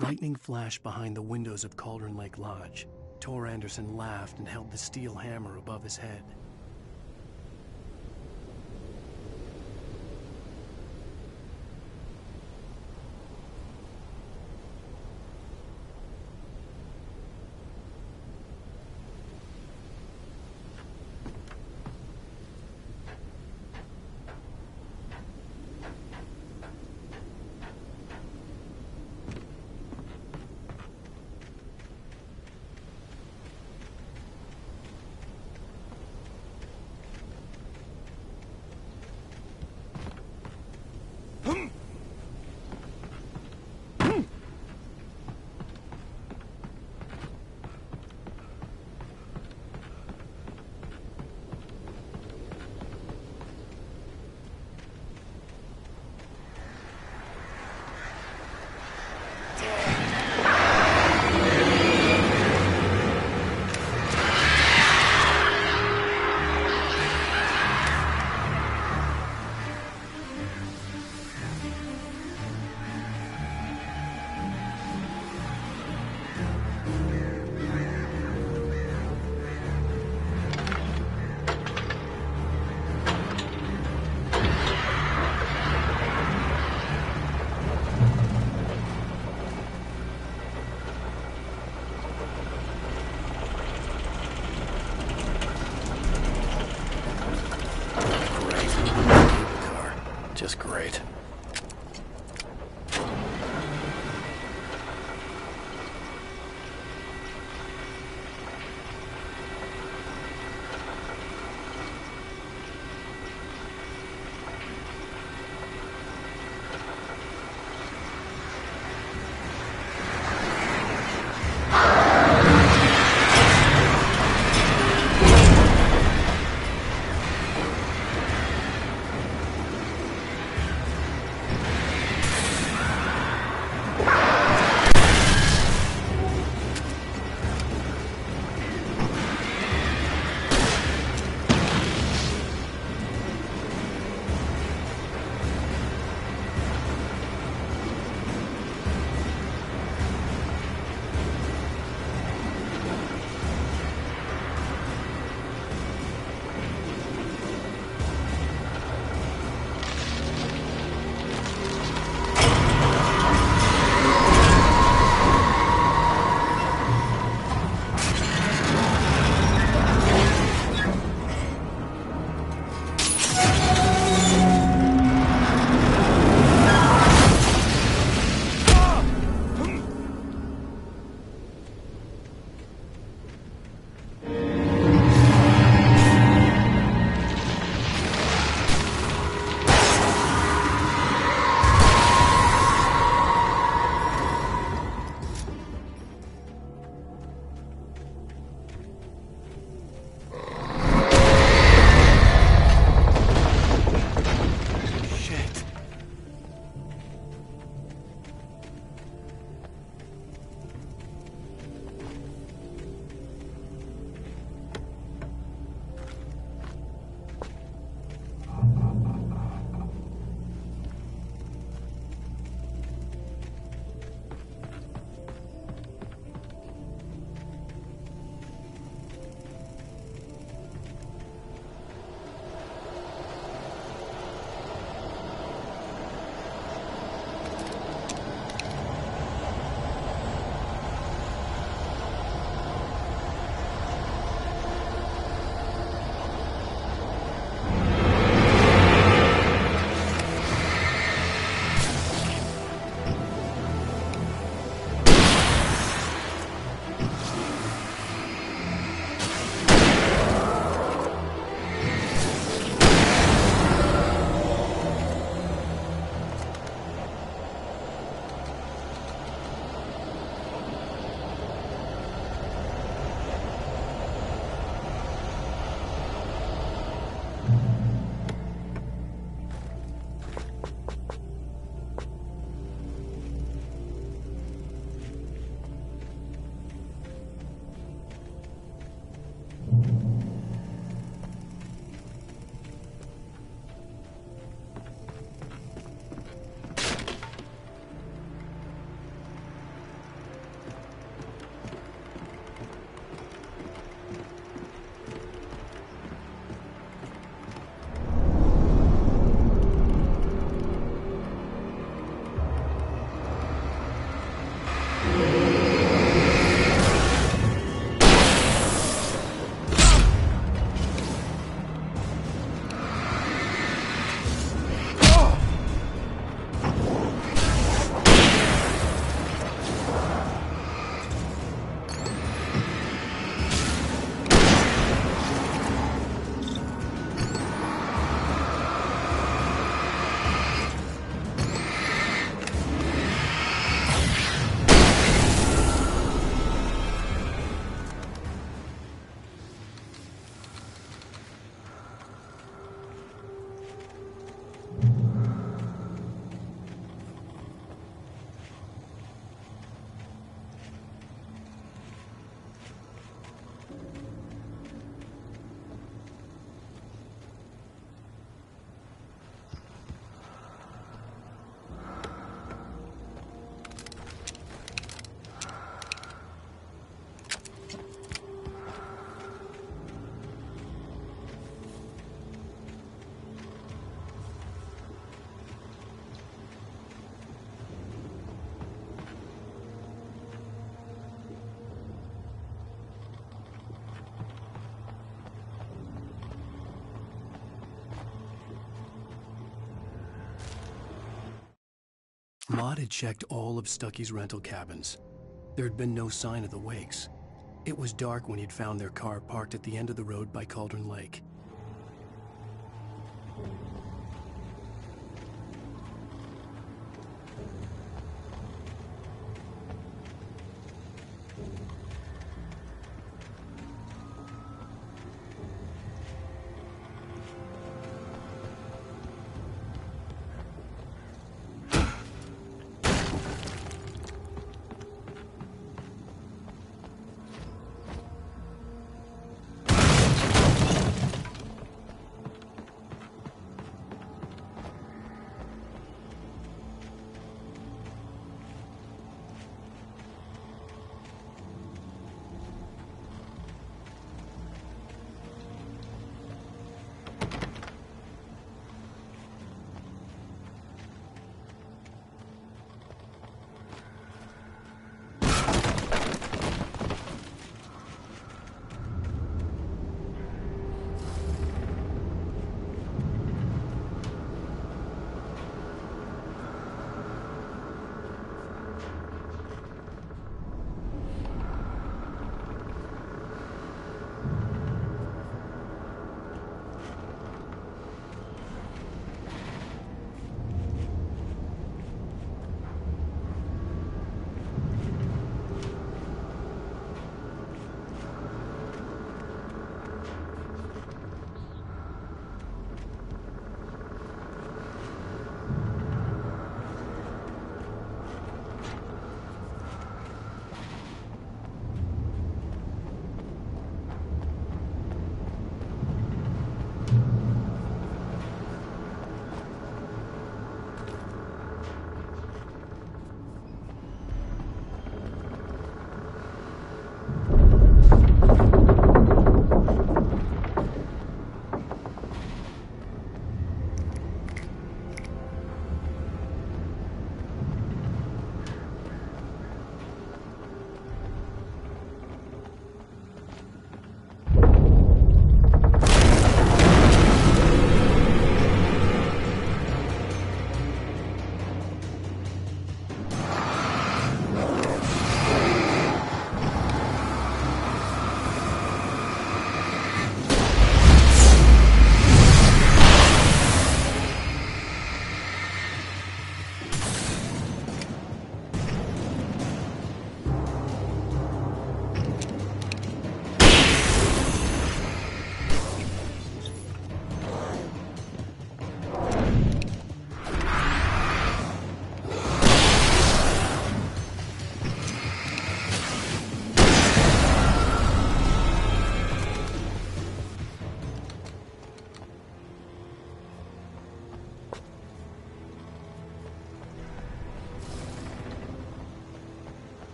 S2: Lightning flashed behind the windows of Cauldron Lake Lodge. Tor Anderson laughed and held the steel hammer above his head.
S16: just great.
S2: squad had checked all of Stucky's rental cabins. There had been no sign of the Wakes. It was dark when he'd found their car parked at the end of the road by Cauldron Lake.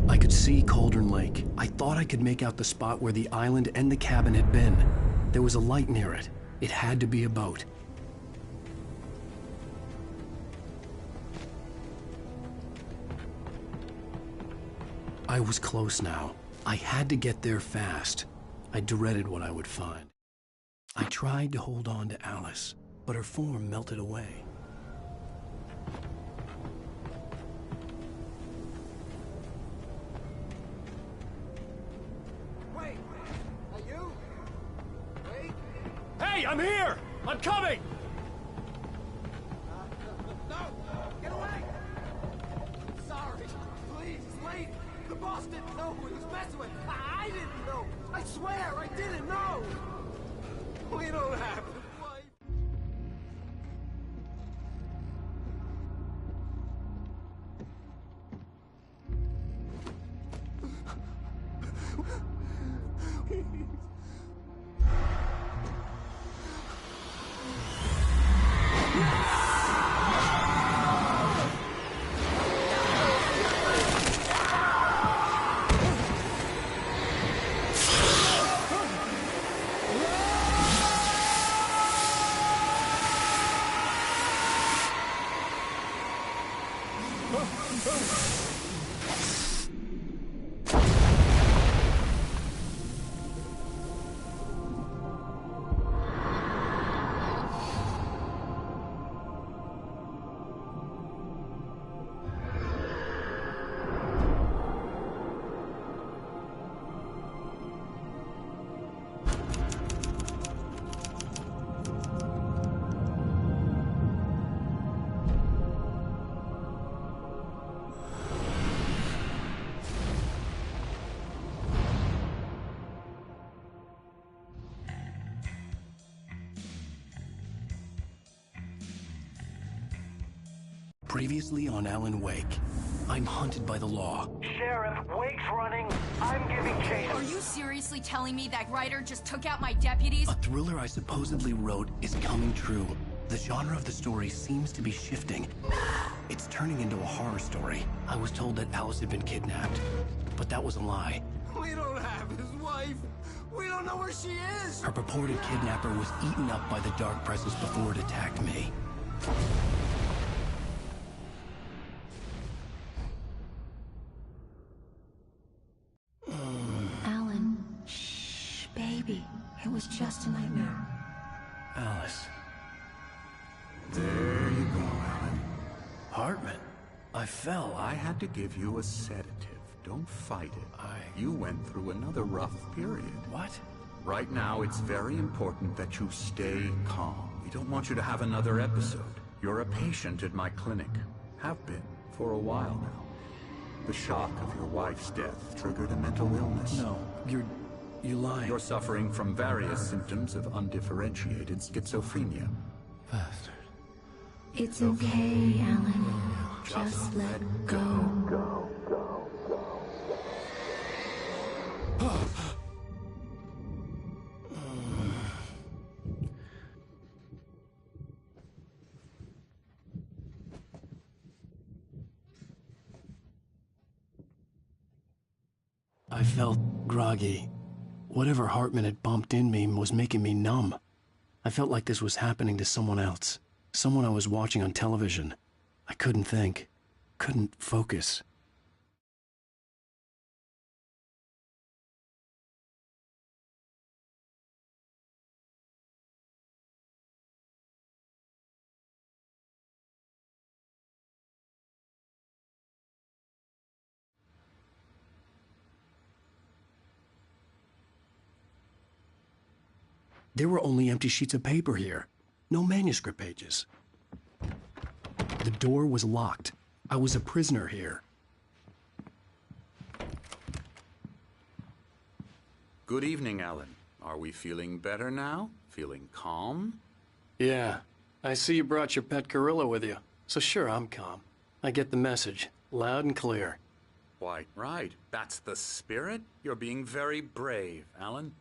S2: I could see Cauldron Lake. I thought I could make out the spot where the island and the cabin had been. There was a light near it. It had to be a boat. I was close now. I had to get there fast. I dreaded what I would find. I tried to hold on to Alice, but her form melted away.
S12: Wait! Are you? Wait!
S16: Hey, I'm here! I'm coming!
S12: No! Get away! Sorry. Please, it's late. The boss didn't know who he was messing with. I didn't know. I swear, I didn't know. We don't have to fight.
S2: Previously on Alan Wake, I'm hunted by the law.
S12: Sheriff, Wake's running. I'm giving chase.
S15: Are you seriously telling me that writer just took out my deputies?
S2: A thriller I supposedly wrote is coming true. The genre of the story seems to be shifting. It's turning into a horror story. I was told that Alice had been kidnapped, but that was a lie.
S20: We don't have his wife. We don't know where she is.
S2: Her purported kidnapper was eaten up by the dark presence before it attacked me.
S4: Alan, shh, baby. It was just a nightmare.
S2: Alice.
S21: There you go, Alan.
S2: Hartman, I fell.
S21: I had to give you a sedative. Don't fight it. You went through another rough period.
S2: What?
S21: Right now, it's very important that you stay calm. We don't want you to have another episode. You're a patient at my clinic. Have been for a while now. The shock of your wife's death triggered a mental illness.
S2: No, you lie.
S21: You're suffering from various symptoms of undifferentiated schizophrenia.
S2: Bastard.
S4: It's okay, Alan. Just let go.
S2: I felt groggy. Whatever Hartman had bumped in me was making me numb. I felt like this was happening to someone else. Someone I was watching on television. I couldn't think. Couldn't focus. There were only empty sheets of paper here. No manuscript pages. The door was locked. I was a prisoner here.
S21: Good evening, Alan. Are we feeling better now? Feeling calm?
S2: Yeah. I see you brought your pet gorilla with you. So sure, I'm calm. I get the message. Loud and clear.
S21: Quite right. That's the spirit. You're being very brave, Alan.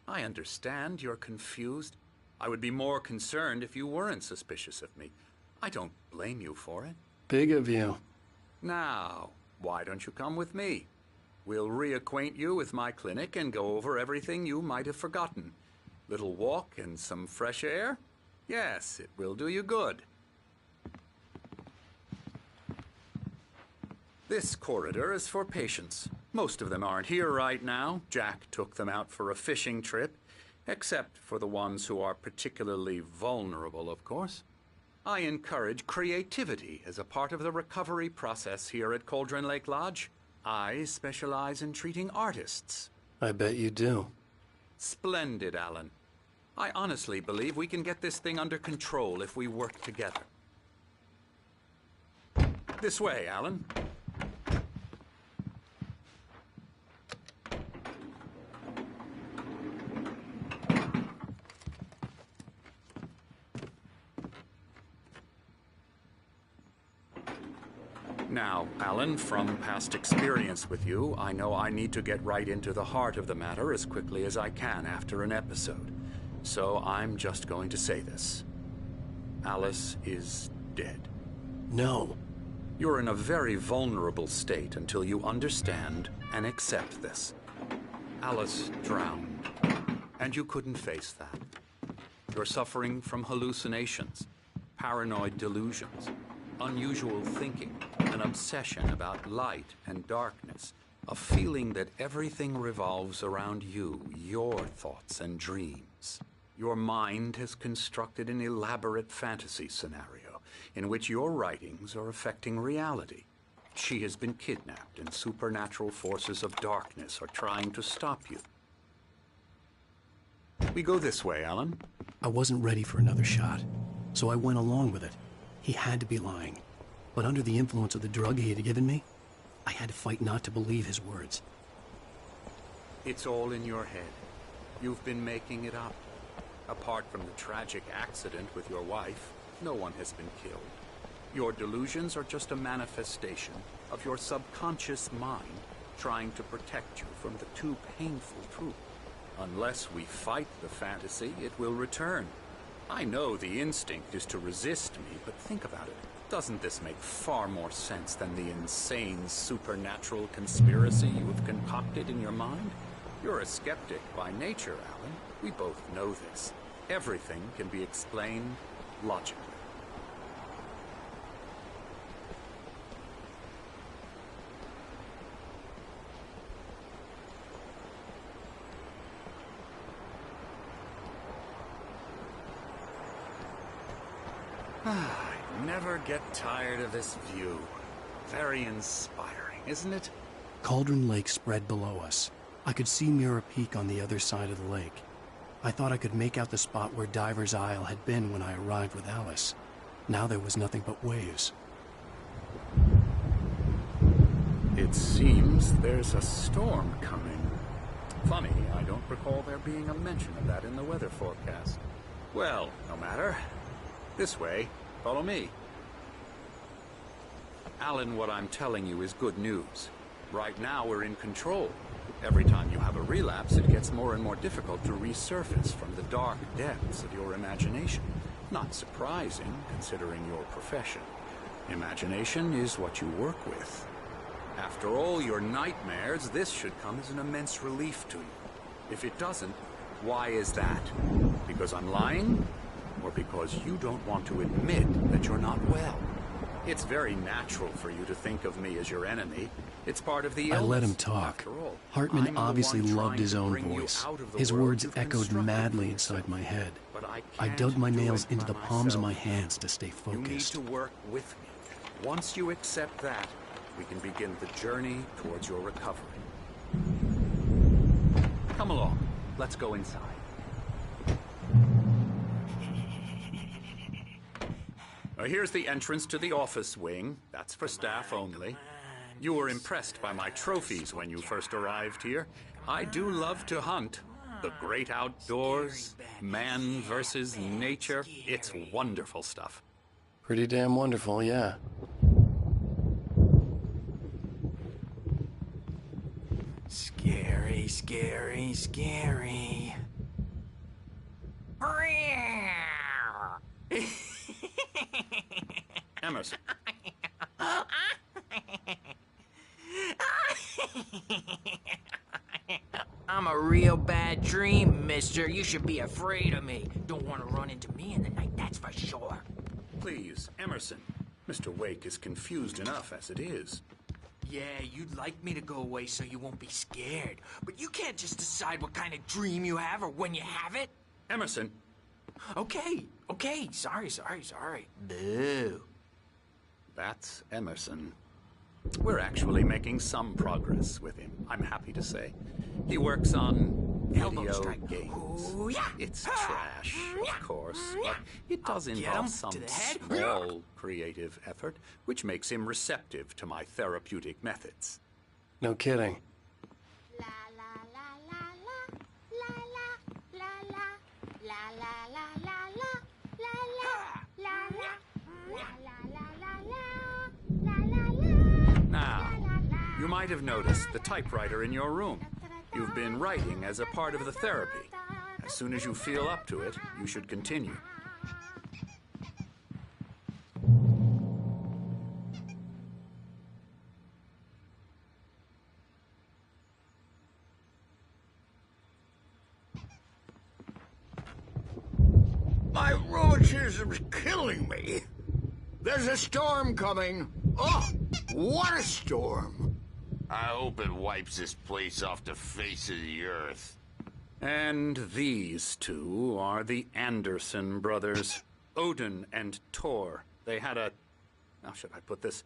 S21: I understand you're confused. I would be more concerned if you weren't suspicious of me. I don't blame you for it.
S2: Big of you.
S21: Now, why don't you come with me? We'll reacquaint you with my clinic and go over everything you might have forgotten. Little walk and some fresh air? Yes, it will do you good. This corridor is for patients. Most of them aren't here right now. Jack took them out for a fishing trip, except for the ones who are particularly vulnerable, of course. I encourage creativity as a part of the recovery process here at Cauldron Lake Lodge. I specialize in treating artists.
S2: I bet you do.
S21: Splendid, Alan. I honestly believe we can get this thing under control if we work together. This way, Alan. Now, Alan, from past experience with you, I know I need to get right into the heart of the matter as quickly as I can after an episode. So I'm just going to say this. Alice is dead.
S2: No.
S21: You're in a very vulnerable state until you understand and accept this. Alice drowned, and you couldn't face that. You're suffering from hallucinations, paranoid delusions, unusual thinking, an obsession about light and darkness, a feeling that everything revolves around you, your thoughts and dreams. Your mind has constructed an elaborate fantasy scenario in which your writings are affecting reality. She has been kidnapped and supernatural forces of darkness are trying to stop you. We go this way, Alan.
S2: I wasn't ready for another shot, so I went along with it. He had to be lying. But under the influence of the drug he had given me, I had to fight not to believe his words.
S21: It's all in your head. You've been making it up. Apart from the tragic accident with your wife, no one has been killed. Your delusions are just a manifestation of your subconscious mind trying to protect you from the too painful truth. Unless we fight the fantasy, it will return. I know the instinct is to resist me, but think about it. Doesn't this make far more sense than the insane supernatural conspiracy you have concocted in your mind? You're a skeptic by nature, Alan. We both know this. Everything can be explained logically. I never get tired of this view. Very inspiring, isn't it?
S2: Cauldron Lake spread below us. I could see Mirror Peak on the other side of the lake. I thought I could make out the spot where Diver's Isle had been when I arrived with Alice. Now there was nothing but waves.
S21: It seems there's a storm coming. Funny, I don't recall there being a mention of that in the weather forecast. Well, no matter. This way. Follow me. Alan, what I'm telling you is good news. Right now, we're in control. Every time you have a relapse, it gets more and more difficult to resurface from the dark depths of your imagination. Not surprising, considering your profession. Imagination is what you work with. After all your nightmares, this should come as an immense relief to you. If it doesn't, why is that? Because I'm lying? Or because you don't want to admit that you're not well? It's very natural for you to think of me as your enemy. It's part of the illness.
S2: I let him talk. Hartman obviously loved his own voice. His words echoed madly inside my head. I dug my nails into the palms of my hands to stay focused.
S21: You need to work with me. Once you accept that, we can begin the journey towards your recovery. Come along. Let's go inside. Here's the entrance to the office wing. That's for staff only. You were impressed by my trophies when you first arrived here. I do love to hunt. The great outdoors, man versus nature. It's wonderful stuff.
S2: Pretty damn wonderful, yeah.
S1: Scary, scary, scary.
S21: Emerson.
S1: I'm a real bad dream, mister. You should be afraid of me. Don't want to run into me in the night, that's for sure.
S21: Please, Emerson. Mr. Wake is confused enough as it is.
S1: Yeah, you'd like me to go away so you won't be scared. But you can't just decide what kind of dream you have or when you have it.
S21: Emerson.
S1: Okay. Sorry. Boo.
S21: That's Emerson. We're actually making some progress with him, I'm happy to say. He works on video games.
S1: Ooh, yeah.
S21: It's trash, of course, but it does involve some small creative effort, which makes him receptive to my therapeutic methods.
S2: No kidding.
S21: Now, you might have noticed the typewriter in your room. You've been writing as a part of the therapy. As soon as you feel up to it, you should continue.
S20: My rheumatism's killing me. There's a storm coming. Oh, what a storm.
S22: I hope it wipes this place off the face of the earth.
S21: And these two are the Anderson brothers, Odin and Thor. They had how should I put this?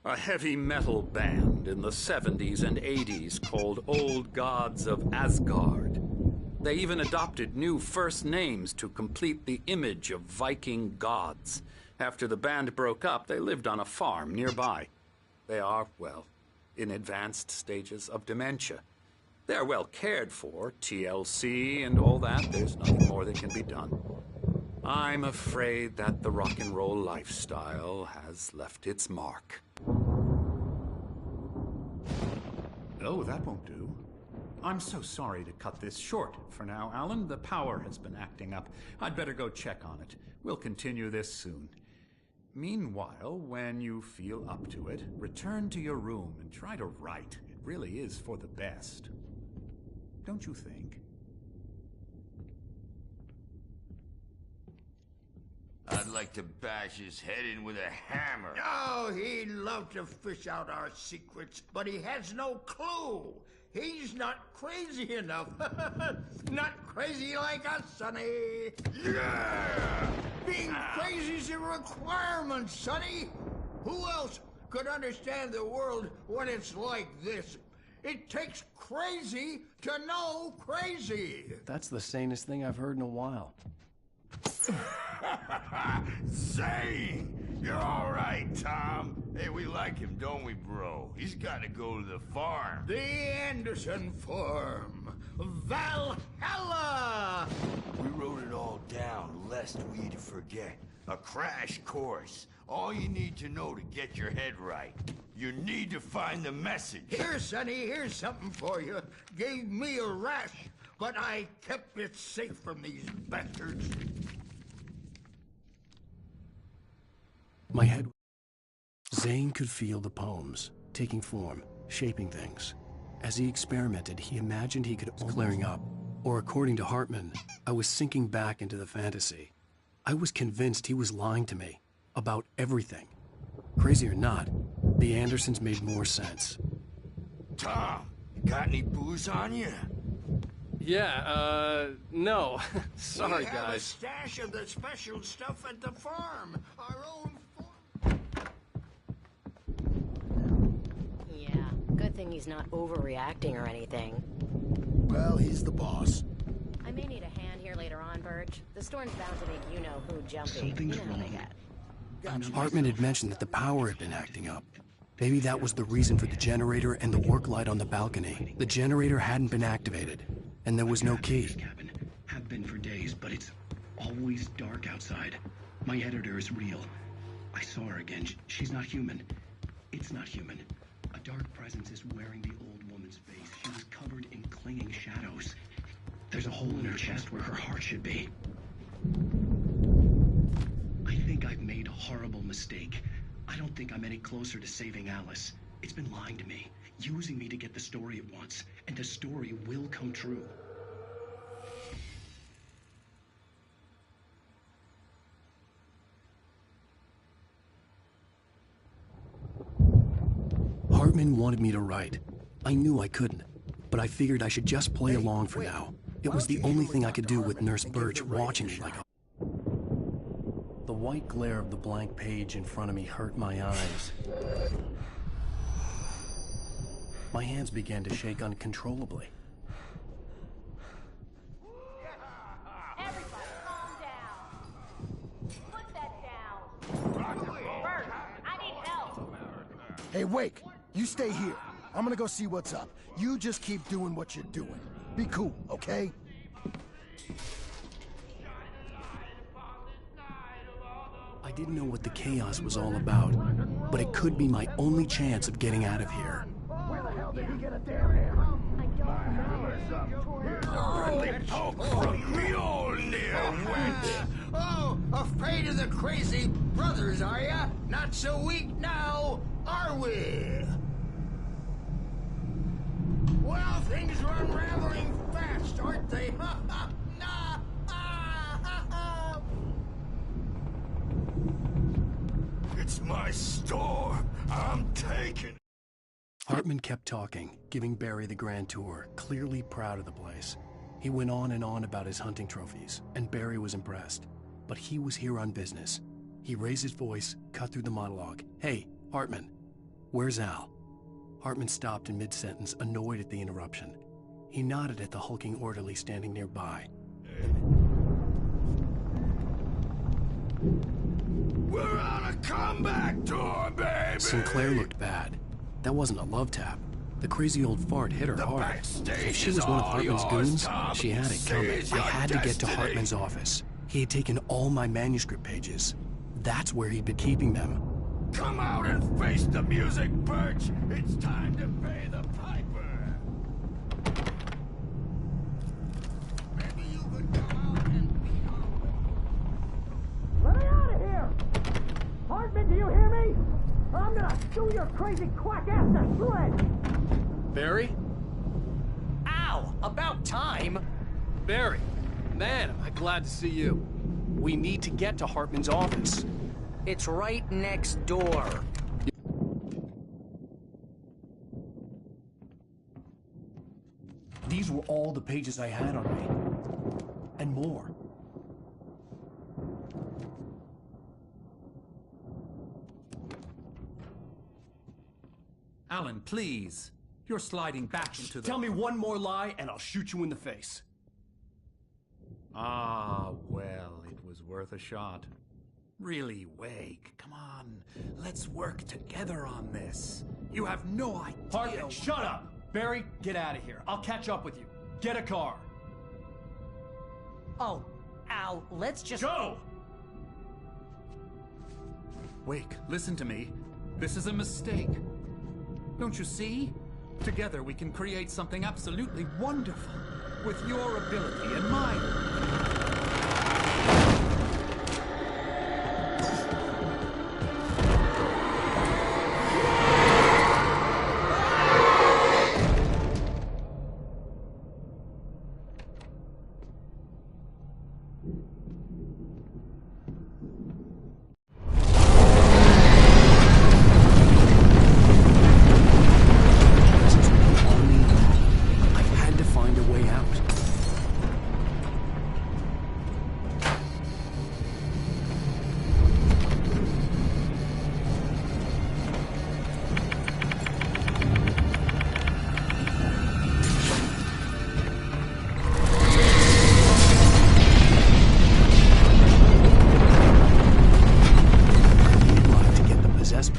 S21: A heavy metal band in the 70s and 80s called Old Gods of Asgard. They even adopted new first names to complete the image of Viking gods. After the band broke up, they lived on a farm nearby. They are, well, in advanced stages of dementia. They're well cared for, TLC and all that. There's nothing more that can be done. I'm afraid that the rock and roll lifestyle has left its mark.
S6: Oh, that won't do. I'm so sorry to cut this short for now, Alan. The power has been acting up. I'd better go check on it. We'll continue this soon. Meanwhile, when you feel up to it, return to your room and try to write. It really is for the best. Don't you think?
S22: I'd like to bash his head in with a hammer.
S20: Oh, he'd love to fish out our secrets, but he has no clue. He's not crazy enough. Not crazy like us, Sonny. Yeah! Being crazy's a requirement, Sonny. Who else could understand the world when it's like this? It takes crazy to know crazy.
S2: That's the sanest thing I've heard in a while.
S22: Zane! You're all right, Tom. Hey, we like him, don't we, bro? He's got to go to the farm.
S20: The Anderson farm. Valhalla!
S22: We wrote it all down, lest we forget. A crash course. All you need to know to get your head right. You need to find the message.
S20: Here, Sonny, here's something for you. Gave me a rash, but I kept it safe from these bastards.
S2: My head... Zane could feel the poems, taking form, shaping things. As he experimented, he imagined he could clearing up. Or according to Hartman, I was sinking back into the fantasy. I was convinced he was lying to me. About everything. Crazy or not, the Andersons made more sense.
S22: Tom, got any booze on you?
S2: Yeah, no. Sorry,
S20: we have
S2: guys.
S20: A stash of the special stuff at the farm. Our own farm.
S8: Yeah, good thing he's not overreacting or anything.
S23: Well, he's the boss.
S8: I may need a hand here later on, Birch. The storm's bound to make you-know-who jumpy.
S2: Something's
S8: you know how they
S2: wrong.
S8: get.
S2: Hartman had mentioned that the power had been acting up. Maybe that was the reason for the generator and the work light on the balcony. The generator hadn't been activated, and there was no key. Have been for days, but it's always dark outside. My editor is real. I saw her again. She's not human. It's not human. A dark presence is wearing the old woman's face. She was covered in clinging shadows. There's a hole in her chest where her heart should be. I think I've made a horrible mistake. I don't think I'm any closer to saving Alice. It's been lying to me, using me to get the story it wants, and the story will come true. Hartman wanted me to write. I knew I couldn't, but I figured I should just play along for now. It was the only thing I could do with Nurse Birch watching me like a... The white glare of the blank page in front of me hurt my eyes. My hands began to shake uncontrollably.
S3: Everybody calm down. Put that down. Bert, I need help.
S23: Hey, Wake, you stay here. I'm gonna go see what's up. You just keep doing what you're doing. Be cool, okay?
S2: I didn't know what the chaos was all about, but it could be my only chance of getting out of here.
S23: Where the hell did he get a damn hammer?
S20: Oh, afraid of the crazy brothers, are ya? Not so weak now, are we? Well, things are unraveling fast, aren't they?
S22: It's my store. I'm taking it.
S2: Hartman kept talking, giving Barry the grand tour, clearly proud of the place. He went on and on about his hunting trophies, and Barry was impressed. But he was here on business. He raised his voice, cut through the monologue. Hey, Hartman, where's Al? Hartman stopped in mid-sentence, annoyed at the interruption. He nodded at the hulking orderly standing nearby.
S22: We're on a comeback tour, baby!
S2: Sinclair looked bad. That wasn't a love tap. The crazy old fart hit her hard. If she was one of Hartman's goons, she had it coming. I had to get to Hartman's office. He had taken all my manuscript pages. That's where he'd been keeping them.
S22: Come out and face the music, Birch! It's time to pay the piper! Maybe you could come out and be
S12: Let me out of here! Hartman, do you hear me? Or I'm gonna chew your crazy quack ass to shreds!
S2: Barry?
S7: Ow! About time!
S2: Barry, man, am I glad to see you. We need to get to Hartman's office.
S7: It's right next door.
S2: These were all the pages I had on me. And more.
S6: Alan, please. You're sliding back into the...
S2: Tell me one more lie and I'll shoot you in the face.
S6: Ah, well, it was worth a shot. Really, Wake, come on. Let's work together on this. You have no idea...
S2: Hartman, shut up! Barry, get out of here. I'll catch up with you. Get a car.
S7: Oh, Al, let's just...
S2: Go!
S6: Wake, listen to me. This is a mistake. Don't you see? Together we can create something absolutely wonderful. With your ability and mine.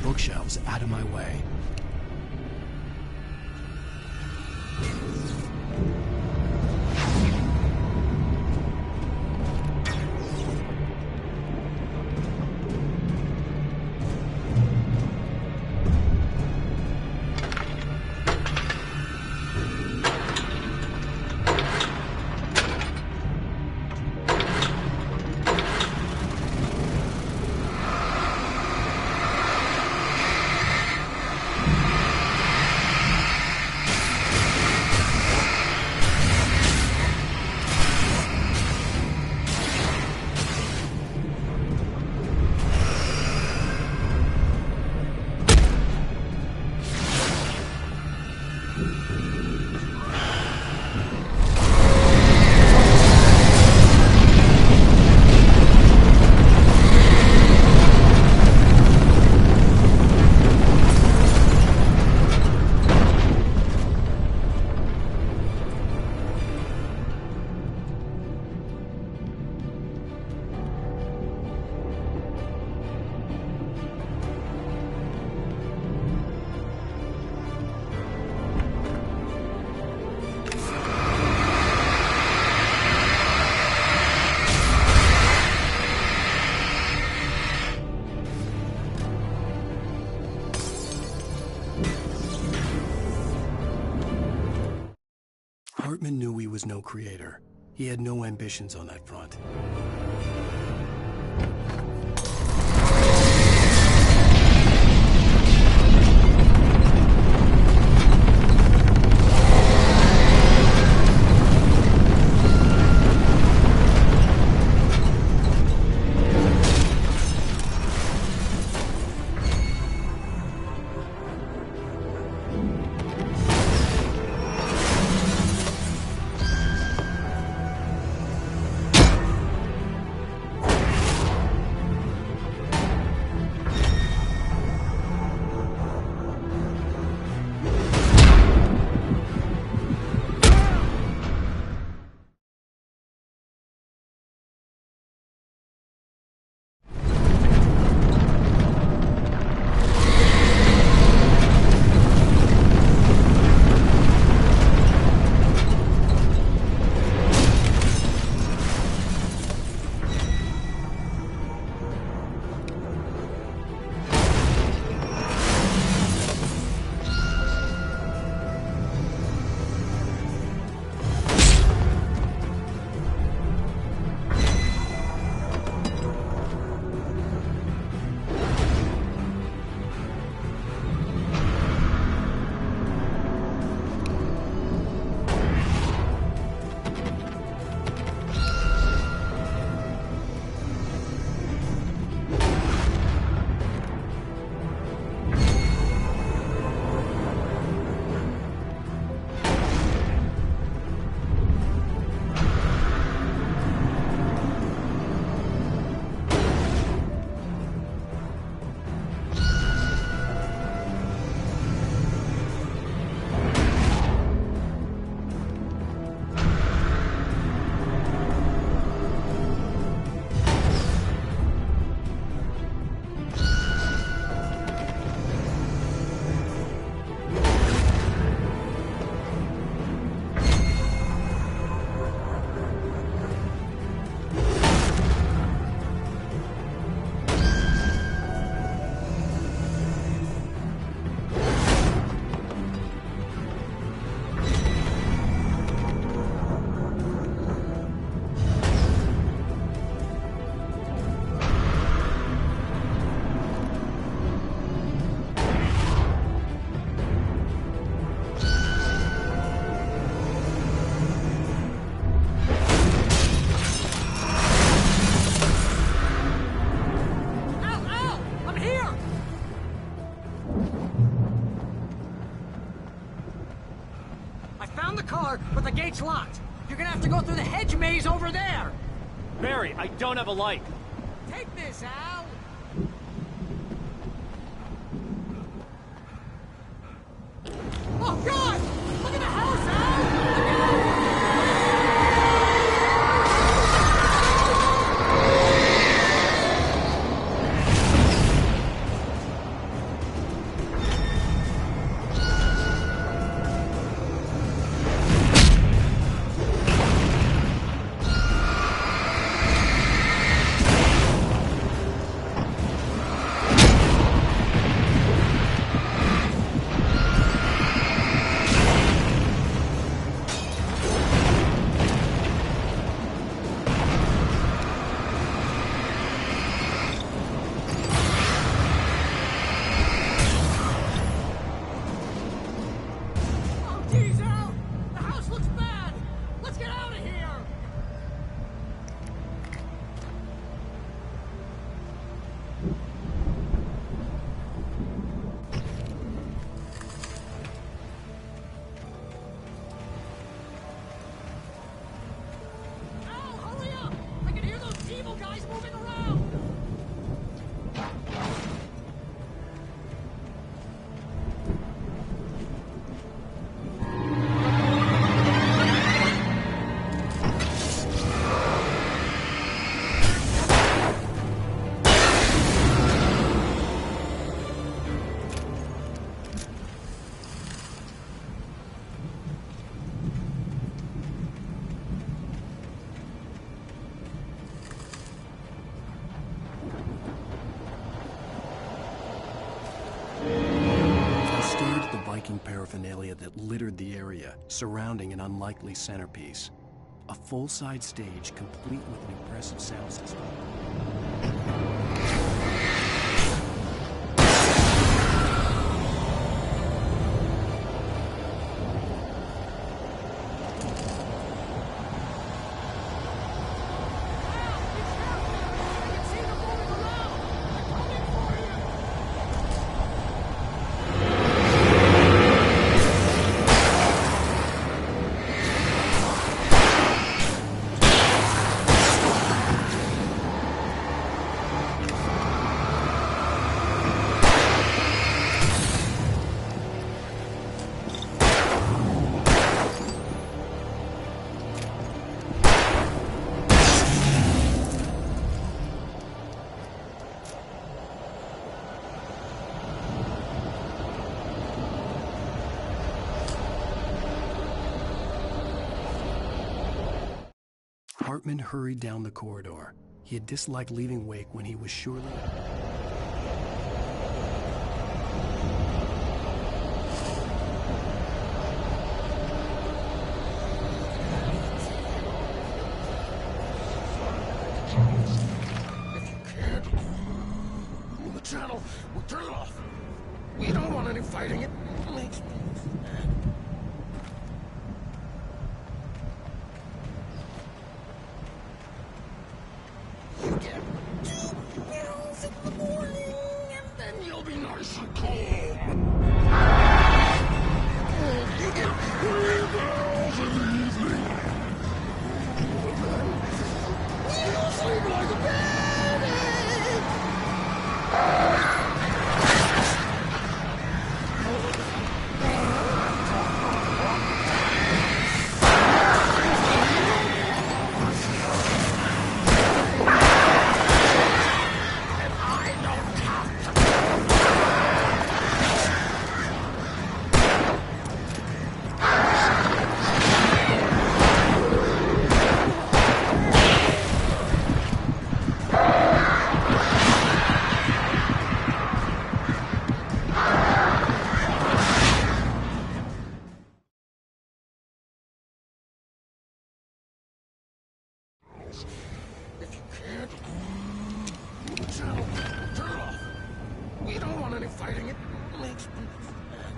S2: Bookshelves out of my way. Hartman knew he was no creator. He had no ambitions on that front.
S7: gate's locked. You're gonna have to go through the hedge maze over there.
S16: Barry, I don't have a light.
S7: Take this, Al. Oh, God! Look at the house, Al!
S2: Paraphernalia that littered the area, surrounding an unlikely centerpiece. A full-side stage complete with an impressive sound system. Hartman hurried down the corridor. He had disliked leaving Wake when he was surely...
S23: If you can't move the channel, we'll turn it off. We don't want any fighting. It makes me mad. If you can't move the channel, turn it off. We don't want any fighting. It makes me mad.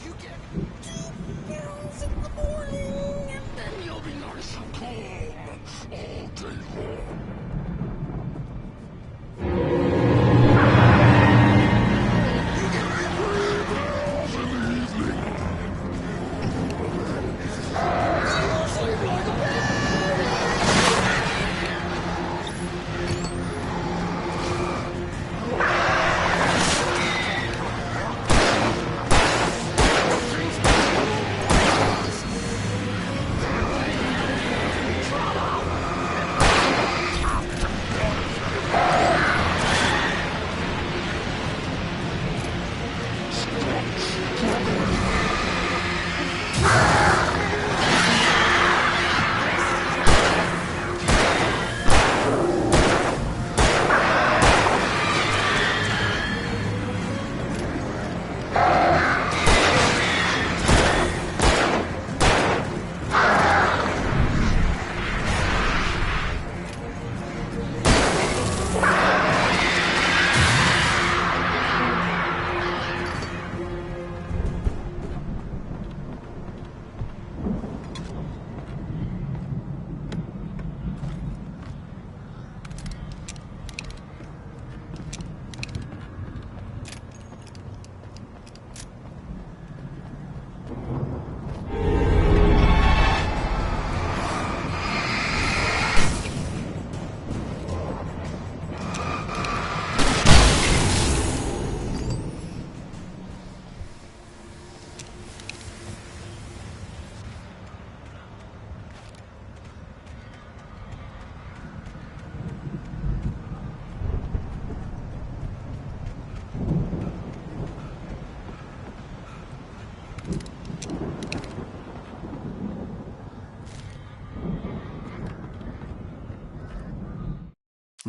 S23: You get 2 pills in the morning, and then you'll be nice and calm all day long.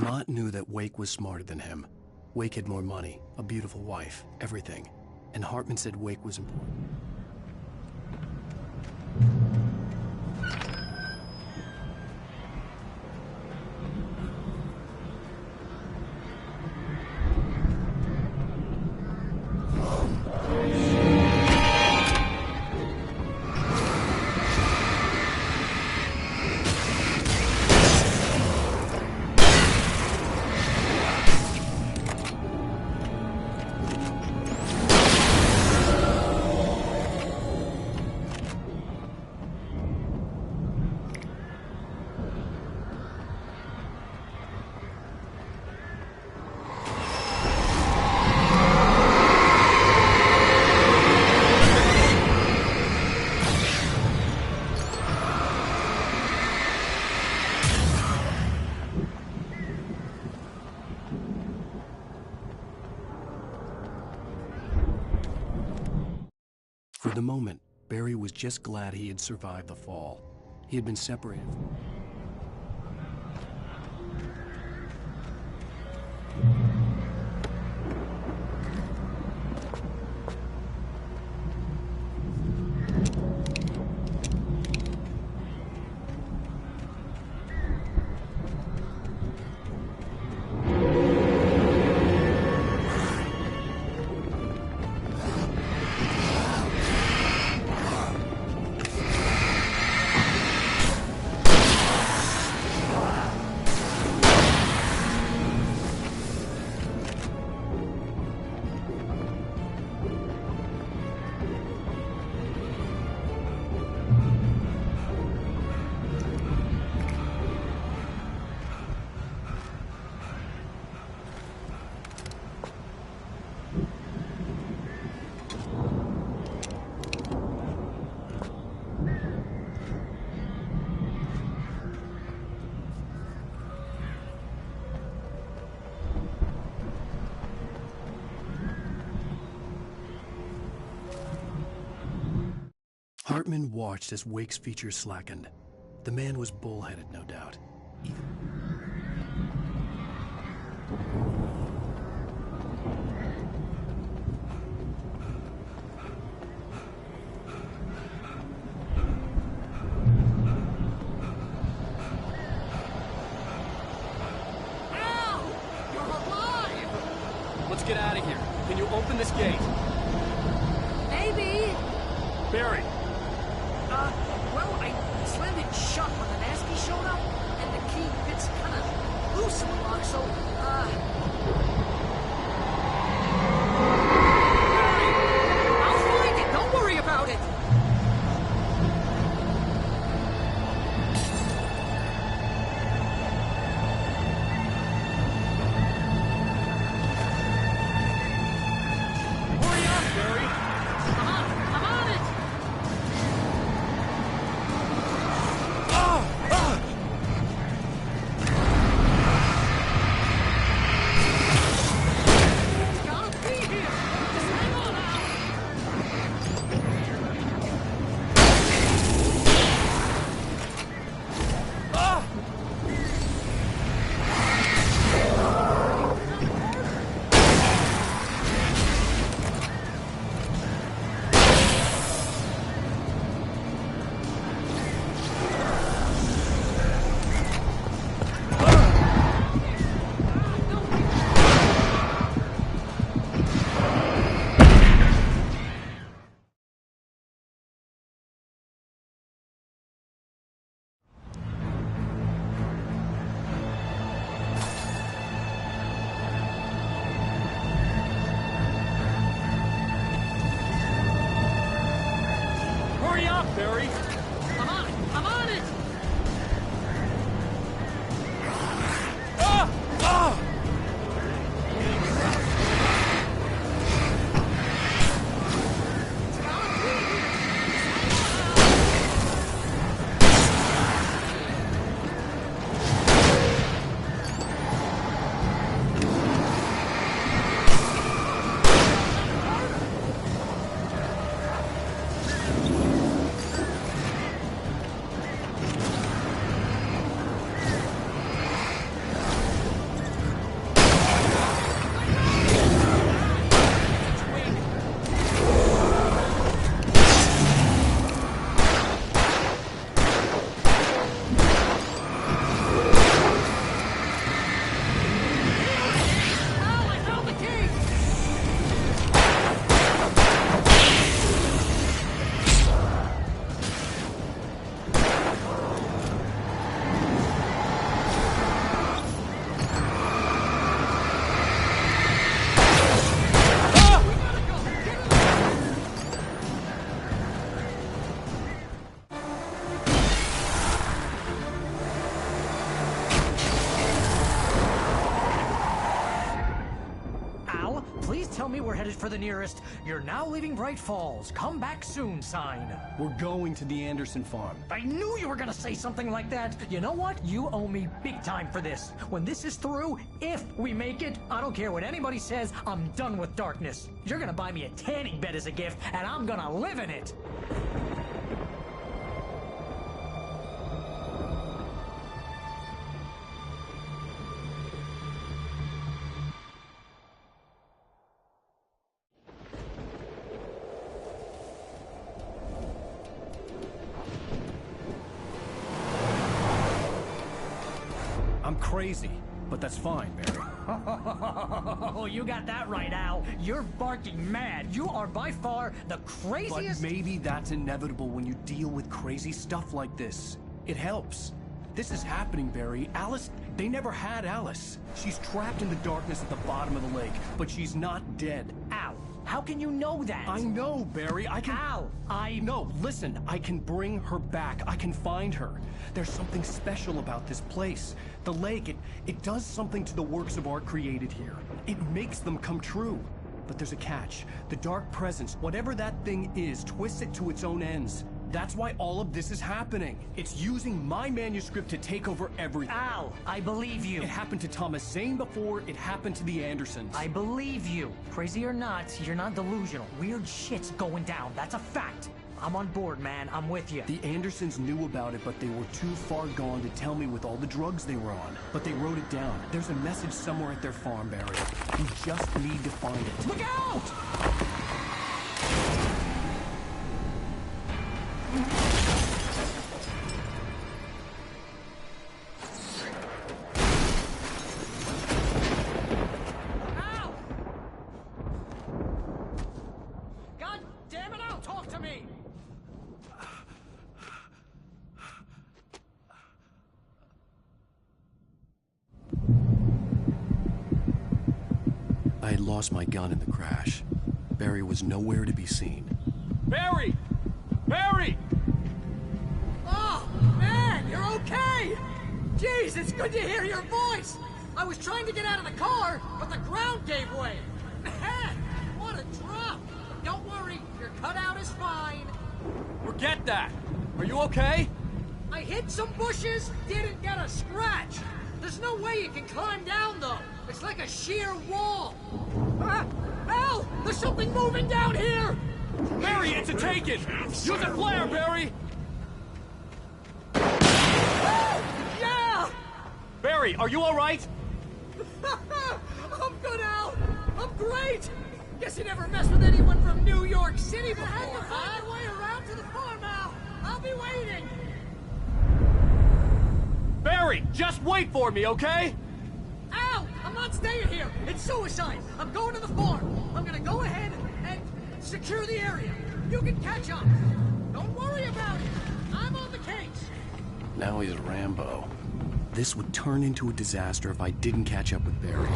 S2: Mott knew that Wake was smarter than him. Wake had more money, a beautiful wife, everything. And Hartman said Wake was important. For the moment, Barry was just glad he had survived the fall. He had been separated. Hartman watched as Wake's features slackened. The man was bullheaded, no doubt.
S7: Al! You're alive!
S16: Let's get out of here. Can you open this gate?
S7: Maybe.
S16: Barry!
S7: Well, I slammed it shut when the nasty showed up, and the key fits kind of loose in the lock, so, I'll find it! Don't worry about it!
S16: Hurry up, Barry!
S7: I'm on it! It's gotta be here! Just hang on, Al!
S16: Hurry up, Barry!
S7: I'm on it! I'm on it! It's gotta be here! Just hang on, Al!
S11: me we're headed for the nearest "You're now leaving Braight-Fall's. Come back soon" sign.
S2: We're going to the Anderson farm.
S11: I knew you were gonna say something like that. You know what? You owe me big time for this. When this is through, if we make it, I don't care what anybody says, I'm done with darkness. You're gonna buy me a tanning bed as a gift, and I'm gonna live in it.
S2: I'm crazy, but that's fine, Barry.
S11: Oh, you got that right, Al. You're barking mad. You are by far the craziest...
S2: But maybe that's inevitable when you deal with crazy stuff like this. It helps. This is happening, Barry. Alice, they never had Alice. She's trapped in the darkness at the bottom of the lake, but she's not dead.
S11: Al, how can you know that?
S2: I know, Barry. I can...
S11: Al,
S2: No, listen. I can bring her back. I can find her. There's something special about this place. The lake, it does something to the works of art created here. It makes them come true. But there's a catch. The dark presence, whatever that thing is, twists it to its own ends. That's why all of this is happening. It's using my manuscript to take over everything.
S11: Al, I believe you.
S2: It happened to Thomas Zane before, it happened to the Andersons.
S11: I believe you. Crazy or not, you're not delusional. Weird shit's going down. That's a fact. I'm on board, man. I'm with you.
S2: The Andersons knew about it, but they were too far gone to tell me with all the drugs they were on. But they wrote it down. There's a message somewhere at their farm, Barry. We just need to find it.
S11: Look out! Ow! God damn it, Al, talk to me!
S2: I had lost my gun in the crash. Barry was nowhere to be seen.
S16: Barry! Barry!
S7: Oh, man, you're okay! Jeez, it's good to hear your voice! I was trying to get out of the car, but the ground gave way. Man, what a drop! Don't worry, your cutout is fine.
S16: Forget that! Are you okay?
S7: I hit some bushes, didn't get a scratch. There's no way you can climb down, though. It's like a sheer wall. Al, there's something moving down here!
S16: Barry, it's a take-it! Use a flare, Barry!
S7: Yeah!
S16: Barry, are you alright?
S7: I'm good, Al. I'm great. Guess you never messed with anyone from New York City before, huh? Way around to the farm, Al. I'll be waiting.
S16: Barry, just wait for me, okay?
S7: Al, I'm not staying here. It's suicide. I'm going to the farm. I'm gonna go ahead and secure the area. You can catch up. Don't worry about it. I'm on the case.
S2: Now he's Rambo. This would turn into a disaster if I didn't catch up with Barry.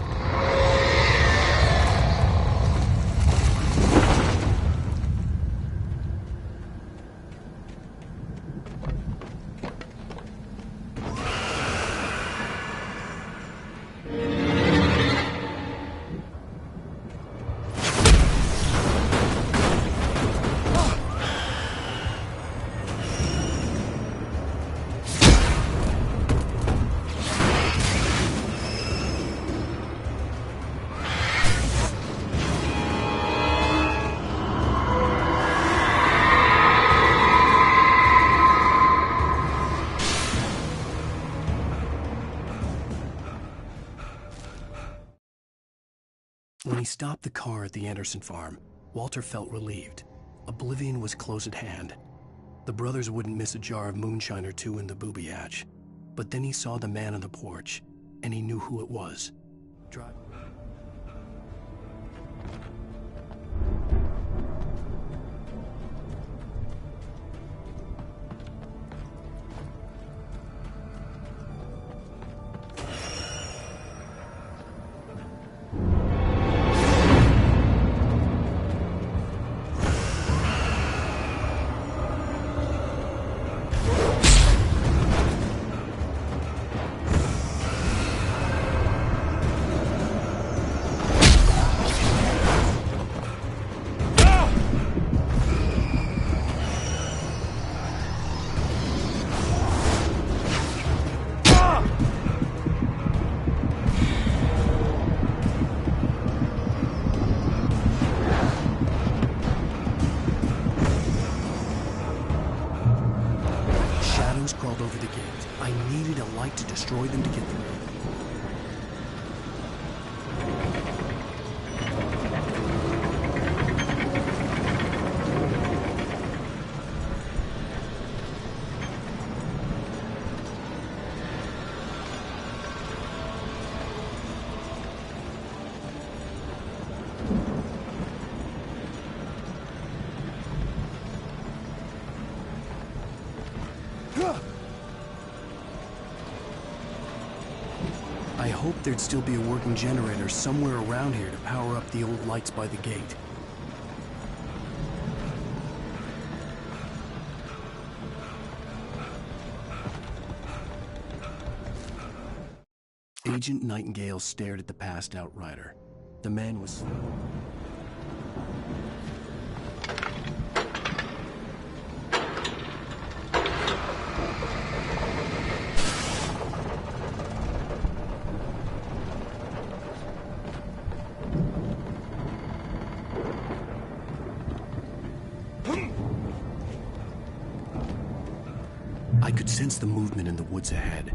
S2: When he stopped the car at the Anderson farm, Walter felt relieved. Oblivion was close at hand. The brothers wouldn't miss a jar of moonshine or two in the booby hatch. But then he saw the man on the porch, and he knew who it was. Drive. destroy them to get them. I hoped there'd still be a working generator somewhere around here to power up the old lights by the gate. Agent Nightingale stared at the passed out rider. The man was... I could sense the movement in the woods ahead.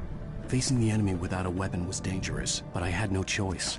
S2: Facing the enemy without a weapon was dangerous, but I had no choice.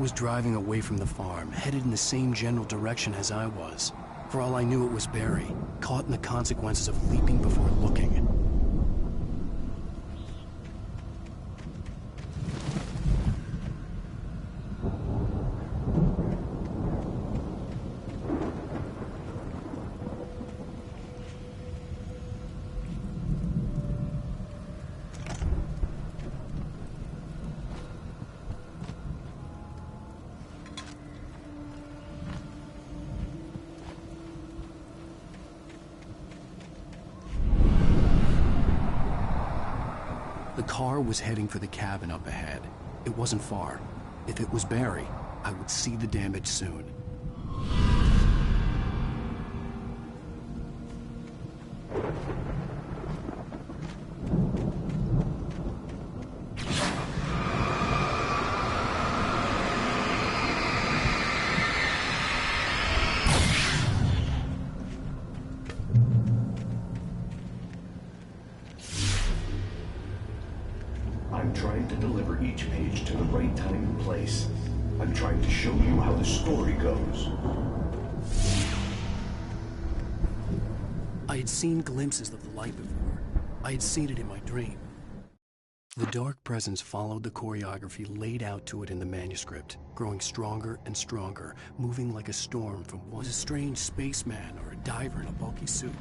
S2: Was driving away from the farm, headed in the same general direction as I was. For all I knew, it was Barry, caught in the consequences of leaping before looking. The car was heading for the cabin up ahead. It wasn't far. If it was Barry, I would see the damage soon.
S5: I'm trying to deliver each page to the right time and place. I'm trying to show you how the story goes.
S2: I had seen glimpses of the light before. I had seen it in my dream. The dark presence followed the choreography laid out to it in the manuscript, growing stronger and stronger, moving like a storm from one. A strange spaceman or a diver in a bulky suit.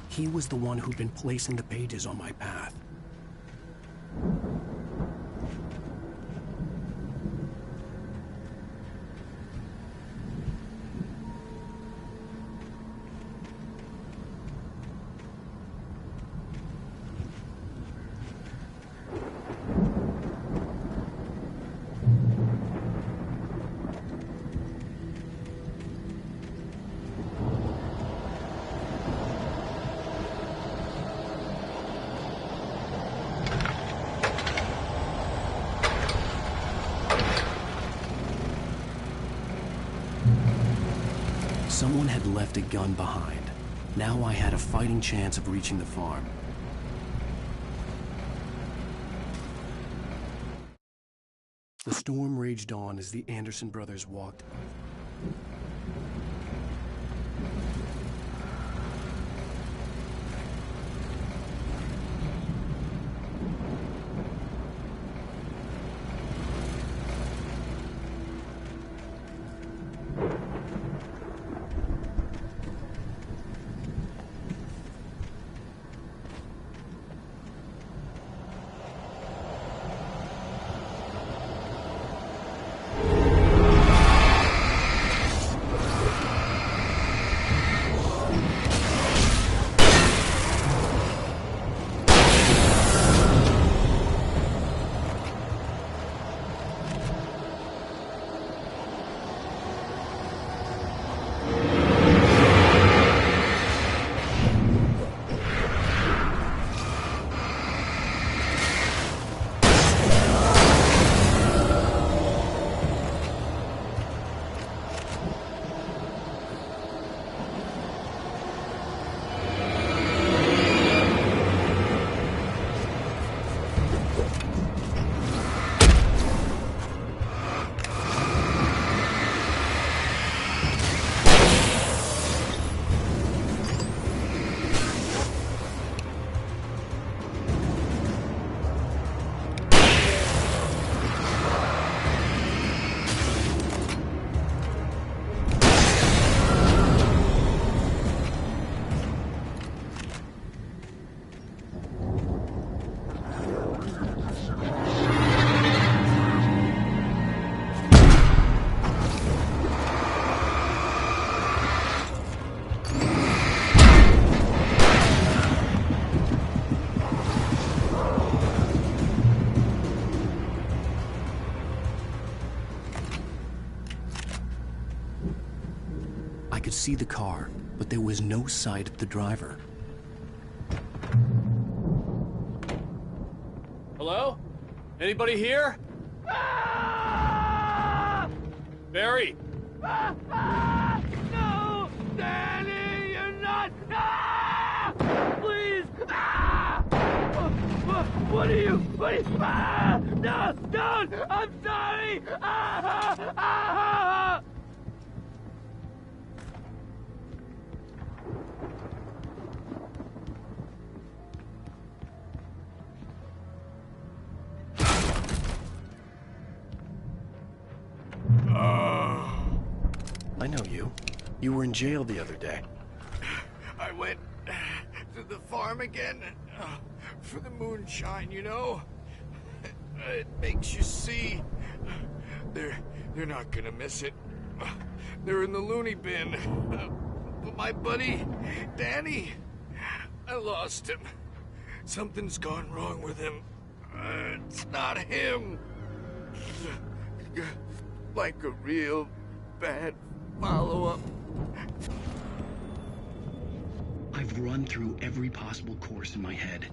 S2: He was the one who'd been placing the pages on my path. Someone had left a gun behind. Now I had a fighting chance of reaching the farm. The storm raged on as the Anderson brothers walked. could see the car, but there was no sight of the driver.
S16: Hello? Anybody here? Barry!
S12: No! Danny, you're not! Please! What are you? No! Don't! I'm sorry!
S2: I know you. You were in jail the other day.
S20: I went to the farm again for the moonshine, you know? It makes you see. They're not gonna miss it. They're in the loony bin. But my buddy, Danny, I lost him. Something's gone wrong with him. It's not him. Like a real bad follow-up.
S2: I've run through every possible course in my head.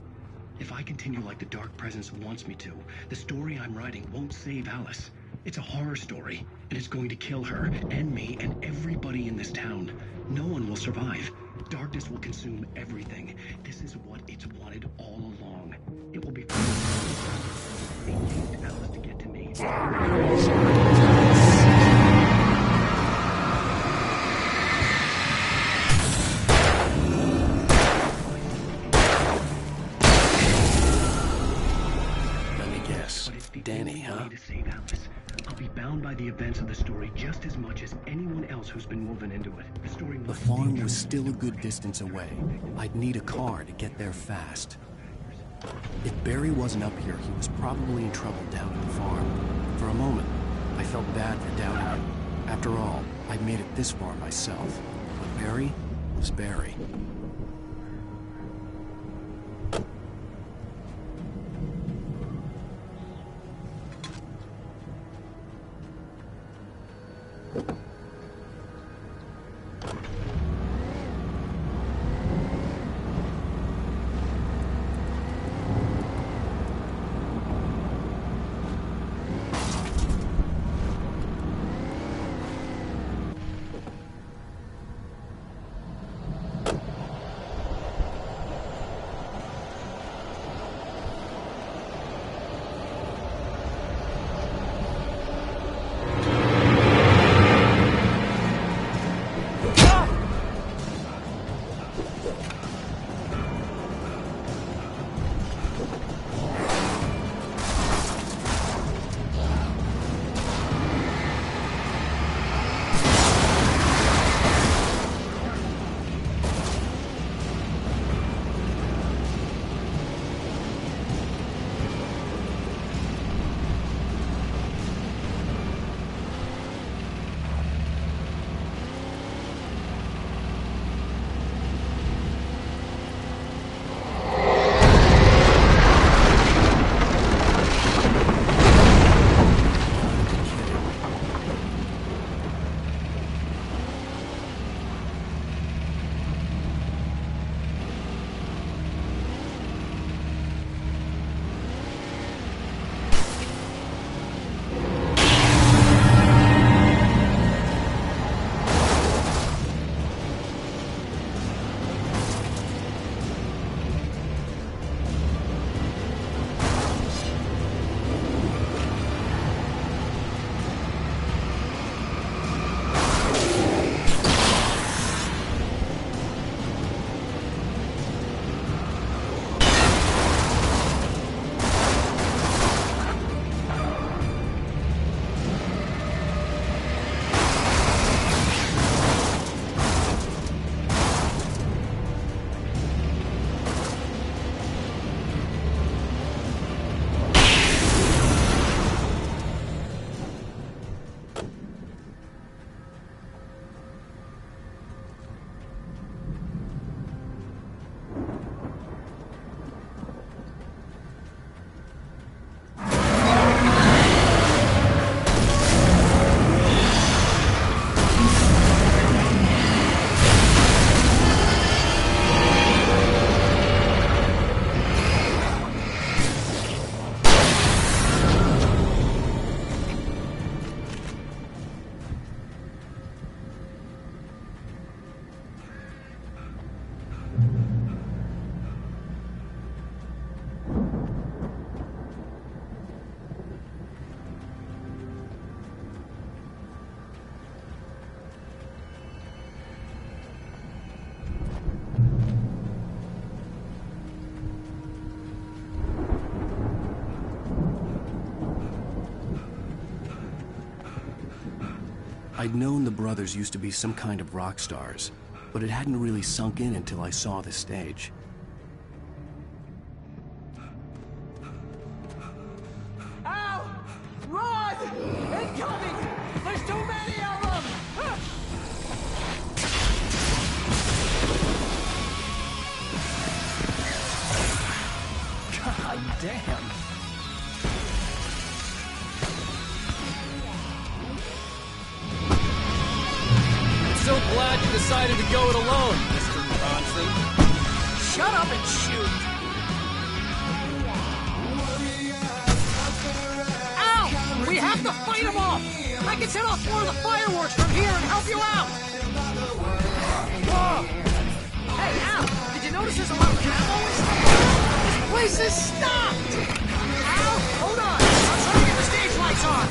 S2: If I continue like the Dark Presence wants me to, the story I'm writing won't save Alice. It's a horror story, and it's going to kill her, and me, and everybody in this town. No one will survive. Darkness will consume everything. This is what it's wanted all along. It will be... They used Alice to get to me. Danny, huh? To save Alice. I'll be bound by the events of the story just as much as anyone else who's been woven into it. The farm was still a good distance away. I'd need a car to get there fast. If Barry wasn't up here, he was probably in trouble down at the farm. For a moment, I felt bad for doubting him. After all, I'd made it this far myself. But Barry was Barry. I'd known the brothers used to be some kind of rock stars, but it hadn't really sunk in until I saw the stage.
S7: Ow! Run! Incoming! There's too many of them!
S2: God damn.
S16: So glad you decided to go it alone, Mr. Bronson.
S7: Shut up and shoot! Ow! We have to fight them off! I can set off more of the fireworks from here and help you out! Whoa! Hey, Al! Did you notice there's a lot of ammo and stuff around? This place is stopped! Al, hold on! I'm trying to get the stage lights on!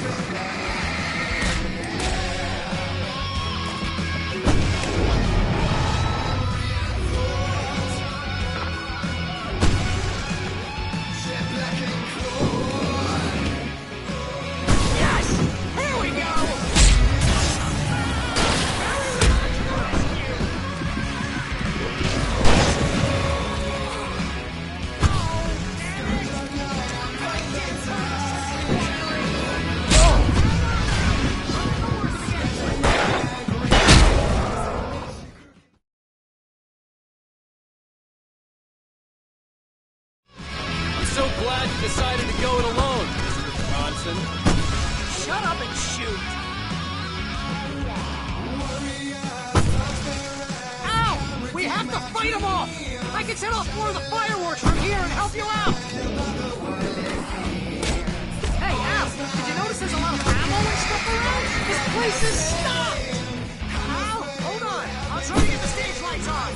S16: So glad you decided to go it alone, Mr. Bronson.
S7: Shut up and shoot! Ow! We have to fight them off! I can set off more of the fireworks from here and help you out! Hey, Al! Did you notice there's a lot of ammo and stuff around? This place is stopped! Al, hold on! I'm trying to get the stage lights on!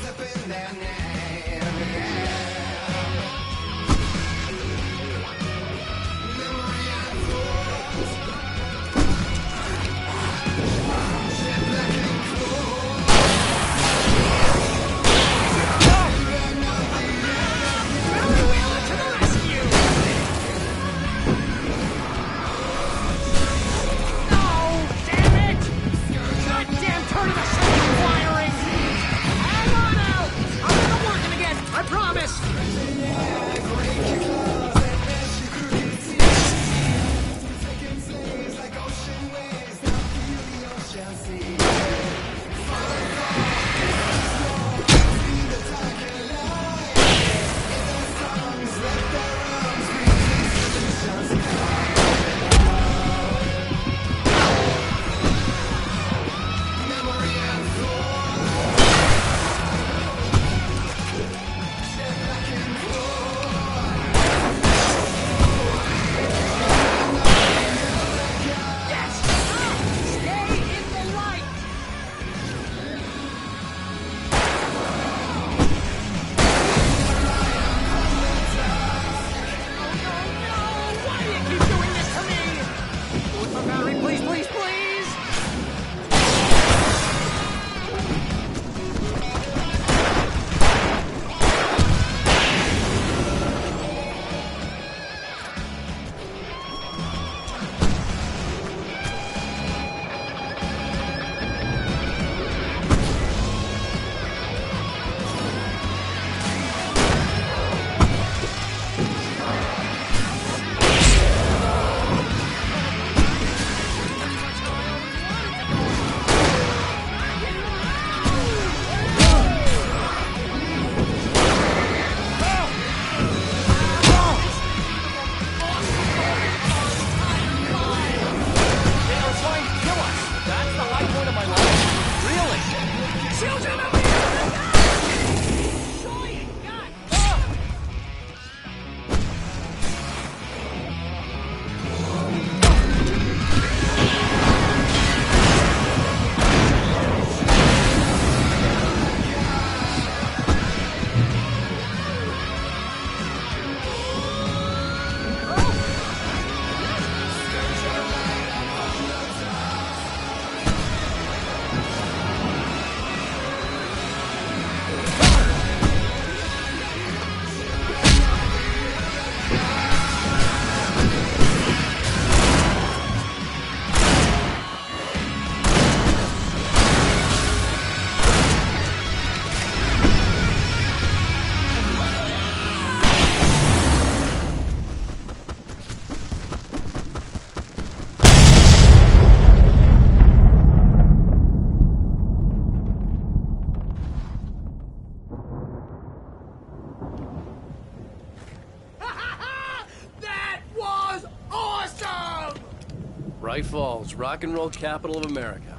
S2: Braight-Fålls, rock and roll capital of America.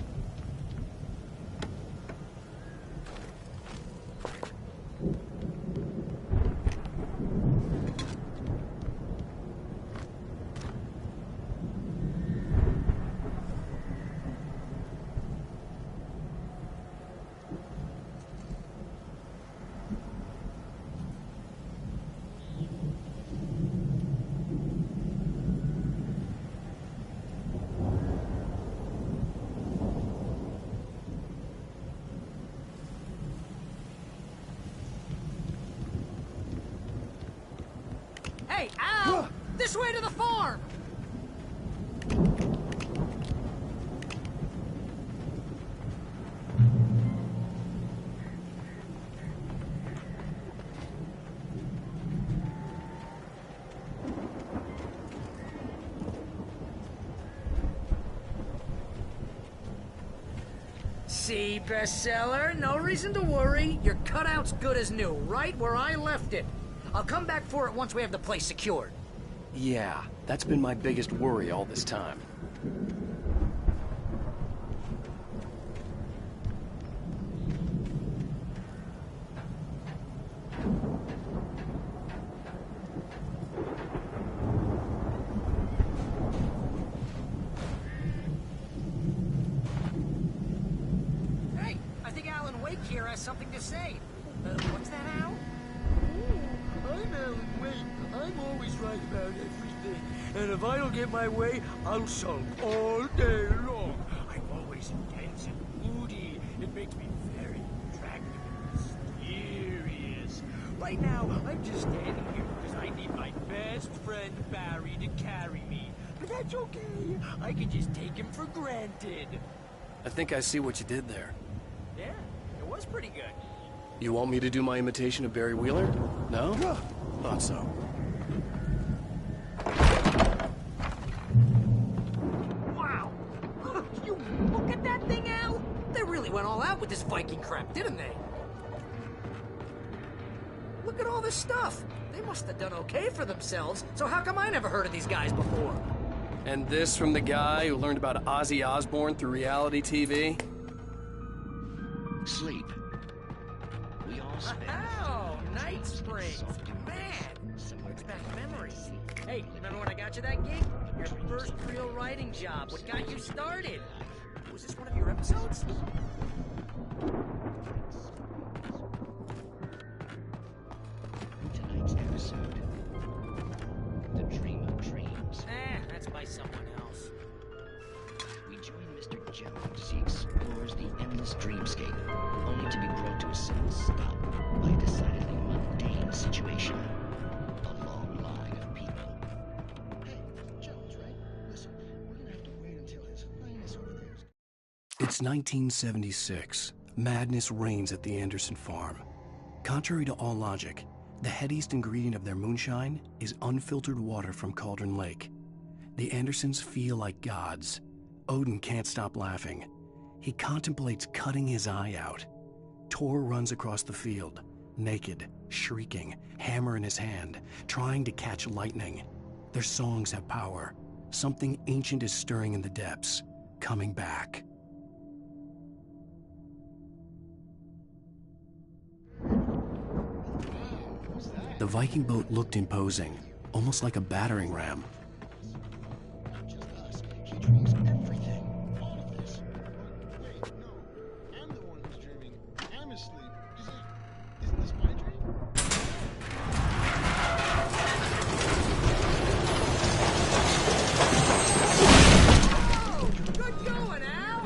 S7: Hey, Al! This way to the farm! See, bestseller? No reason to worry. Your cutout's good as new, right where I left it. I'll come back for it once we have the place secured.
S2: Yeah, that's been my biggest worry all this time.
S7: Hey, I think Alan Wake here has something to say. What's that, Al?
S9: I'm Alan Wake. I'm always right about everything. And if I don't get my way, I'll sulk all day long. I'm always intense and moody. It makes me very attractive and mysterious. Right now, I'm just standing here because I need my best friend Barry to carry me. But that's okay. I can just take him for granted.
S2: I think I see what you did there.
S7: Yeah, it was pretty good.
S2: You want me to do my imitation of Barry Wheeler? No? Thought so.
S7: Wow! You look at that thing, Al! They really went all out with this Viking crap, didn't they? Look at all this stuff. They must have done okay for themselves, so how come I never heard of these guys before?
S2: And this from the guy who learned about Ozzy Osbourne through reality TV?
S17: Sleep. We all spend.
S7: Oh, Night Springs. Man, brings back memories. Hey, remember when I got you that gig? Your first real writing job. What got you started? Was this one of your episodes?
S17: Tonight's episode. The Dream of Dreams.
S7: That's by someone else.
S17: We join Mr. Jones as he explores the endless dreamscape, only to be brought to a sudden stop by a decidedly mundane situation. A long line of people. Hey, Jones, right? Listen, we're gonna have to wait until his highness over there.
S2: It's 1976. Madness reigns at the Anderson farm. Contrary to all logic, the headiest ingredient of their moonshine is unfiltered water from Cauldron Lake. The Andersons feel like gods. Odin can't stop laughing. He contemplates cutting his eye out. Tor runs across the field, naked, shrieking, hammer in his hand, trying to catch lightning. Their songs have power. Something ancient is stirring in the depths, coming back. The Viking boat looked imposing, almost like a battering ram.
S9: He dreams everything. All of this. Wait, no. I'm the one who's dreaming. I'm asleep. Isn't this my dream?
S7: Oh, good going, Al!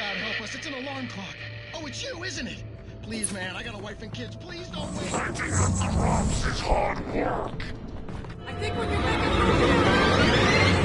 S23: God help us, it's an alarm clock. Oh, it's you, isn't it? Please, man, I got a wife and kids. Please don't wait. Lighting up the rooms is hard work.
S7: I think we can make it through here!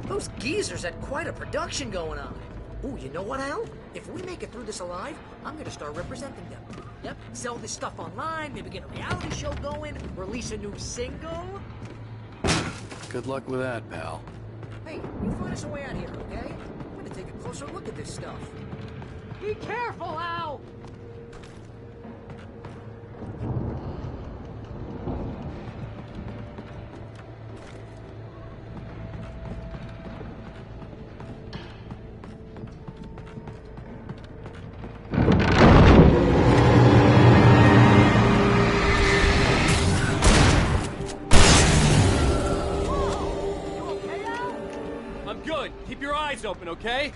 S7: Those geezers had quite a production going on. Ooh, you know what, Al? If we make it through this alive, I'm gonna start representing them. Yep, sell this stuff online, maybe get a reality show going, release a new single.
S2: Good luck with that, pal.
S7: Hey, you find us a way out here, okay? I'm gonna take a closer look at this stuff. Be careful, Al!
S16: Keep your eyes open, okay?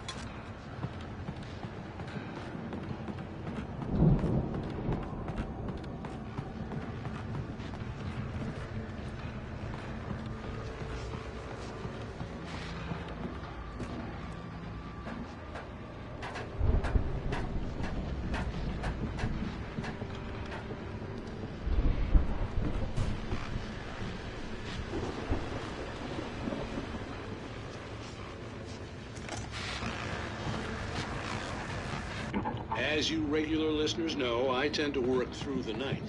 S13: As you regular listeners know, I tend to work through the night,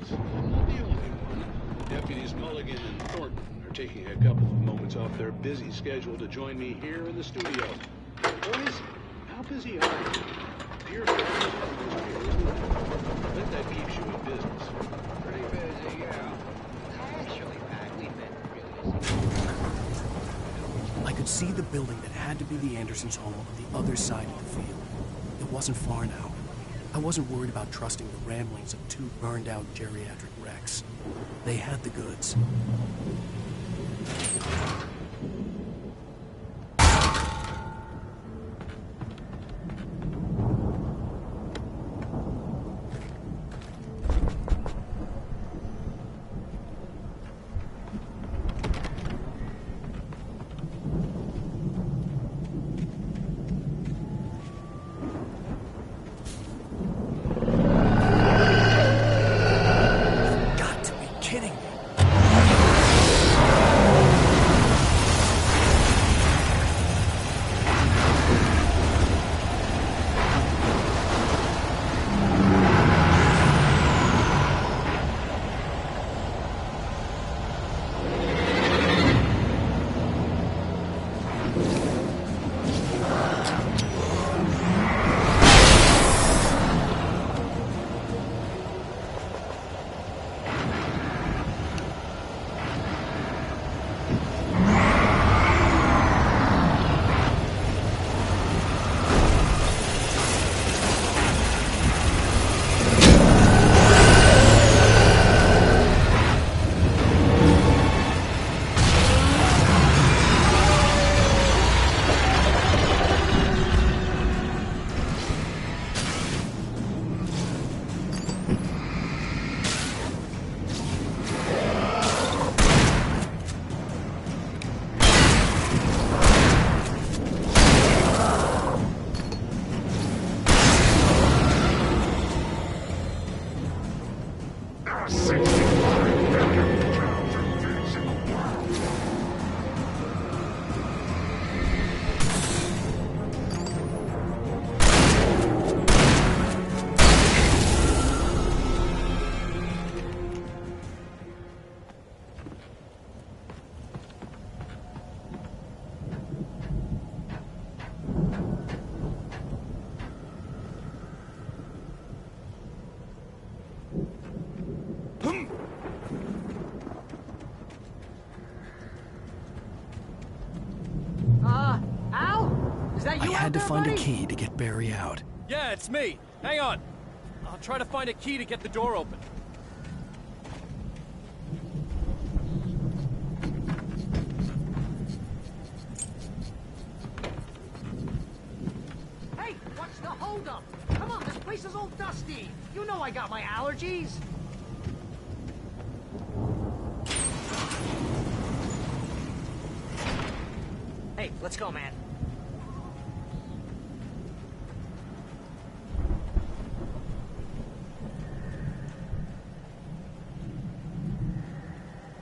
S13: but I'm not the only one. Deputies Mulligan and Thornton are taking a couple of moments off their busy schedule to join me here in the studio. Boys, how busy are you? Dear friends, I bet that keeps you in business.
S12: Pretty busy, yeah. Actually, Pat, we've been really busy.
S2: I could see the building that had to be the Andersons' home on the other side of the field. It wasn't far now. I wasn't worried about trusting the ramblings of two burned-out geriatric wrecks. They had the goods. I had to find a key to get Barry out.
S16: Yeah, it's me. Hang on. I'll try to find a key to get the door open.
S7: Hey, what's the holdup? Come on, this place is all dusty. You know I got my allergies. Hey, let's go, man.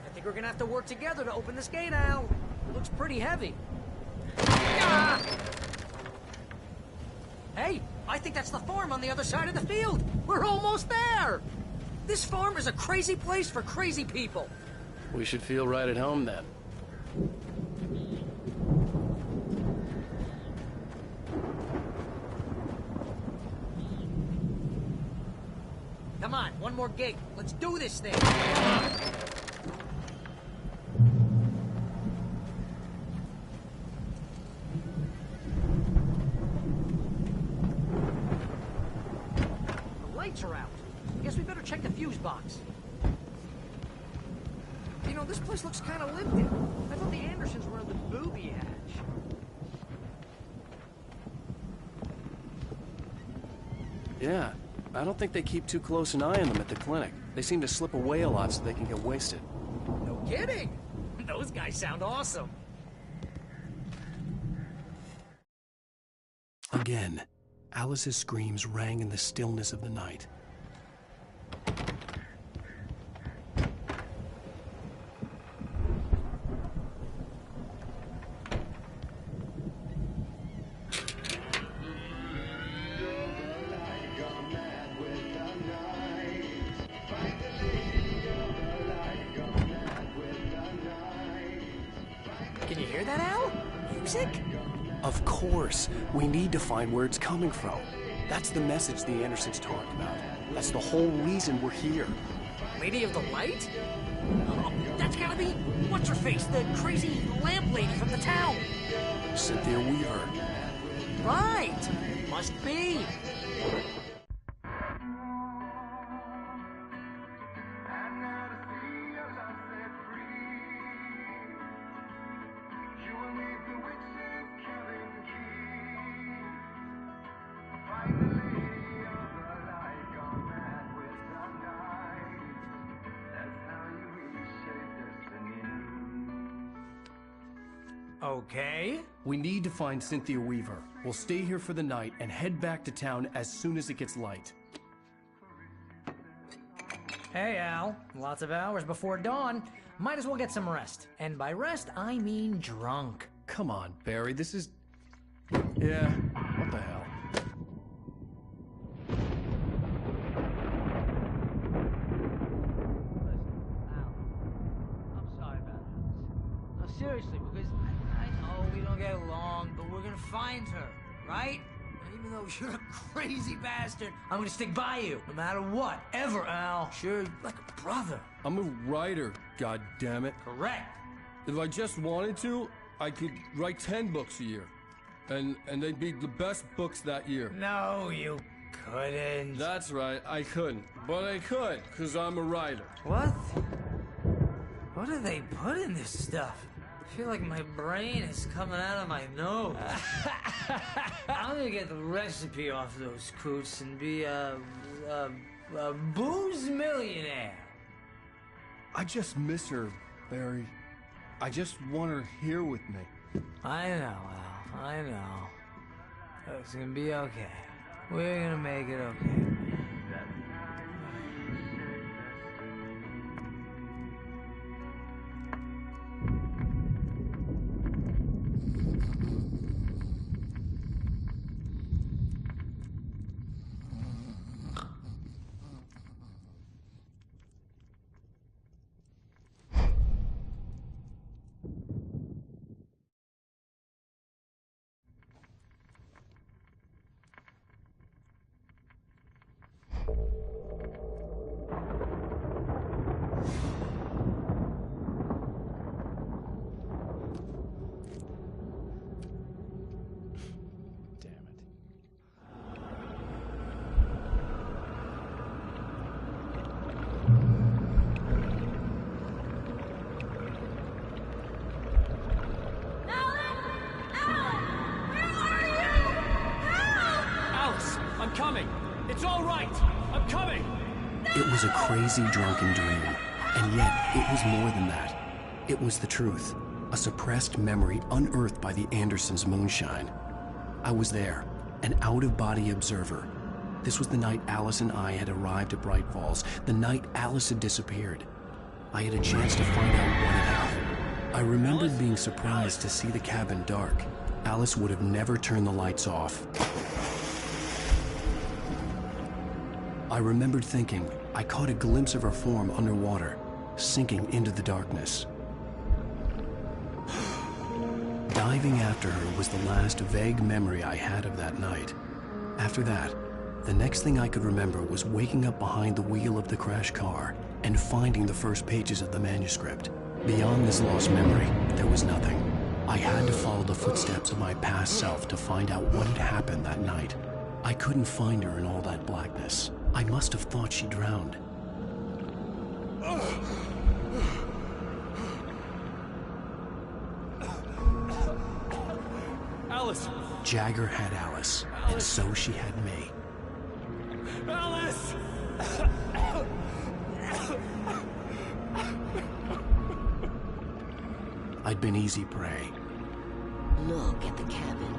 S7: I think we're gonna have to work together to open this gate, Al. It looks pretty heavy. Ah! Hey, I think that's the farm on the other side of the field. We're almost there. This farm is a crazy place for crazy people.
S2: We should feel right at home then.
S7: Come on, one more gate. Let's do this thing. The lights are out. Guess we better check the fuse box. You know, this place looks kind of lived in. I thought the Andersons were in the booby hatch.
S2: Yeah. I don't think they keep too close an eye on them at the clinic. They seem to slip away a lot so they can get wasted.
S7: No kidding! Those guys sound awesome.
S2: Again, Alice's screams rang in the stillness of the night.
S7: Can you hear that, Al? Music?
S2: Of course. We need to find where it's coming from. That's the message the Andersons talked about. That's the whole reason we're here.
S7: Lady of the Light? Oh, that's gotta be... What's-her-face? The crazy lamp lady from the town.
S2: Cynthia Weaver.
S7: Right! Must be. Okay.
S2: We need to find Cynthia Weaver. We'll stay here for the night and head back to town as soon as it gets light.
S11: Hey, Al. Lots of hours before dawn. Might as well get some rest. And by rest, I mean drunk.
S2: Come on, Barry, this is... Yeah, what the hell?
S7: I'm sorry about this. No, seriously, because I know we don't get along, but we're gonna find her, right? And even though you're a crazy bastard, I'm gonna stick by you, no matter what, ever, Al. Sure, like a brother.
S9: I'm a writer, goddammit.
S7: Correct.
S9: If I just wanted to, I could write 10 books a year. And they'd be the best books that year.
S7: No, you couldn't.
S9: That's right, I couldn't. But I could, because I'm a writer.
S7: What? What do they put in this stuff? I feel like my brain is coming out of my nose. I'm gonna get the recipe off those coots and be a booze millionaire.
S9: I just miss her, Barry. I just want her here with me.
S7: I know, Al. I know. It's gonna be okay. We're gonna make it okay.
S16: coming. It's all right. I'm coming.
S2: It was a crazy, drunken dream. And yet, it was more than that. It was the truth. A suppressed memory unearthed by the Andersons' moonshine. I was there, an out-of-body observer. This was the night Alice and I had arrived at Braight-Fålls, the night Alice had disappeared. I had a chance to find out what had happened. I remembered being surprised to see the cabin dark. Alice would have never turned the lights off. I remembered thinking I caught a glimpse of her form underwater, sinking into the darkness. Diving after her was the last vague memory I had of that night. After that, the next thing I could remember was waking up behind the wheel of the crashed car and finding the first pages of the manuscript. Beyond this lost memory, there was nothing. I had to follow the footsteps of my past self to find out what had happened that night. I couldn't find her in all that blackness. I must have thought she drowned.
S16: Alice!
S2: Jagger had Alice, and so she had me.
S16: Alice!
S2: I'd been easy prey.
S17: Look at the cabin.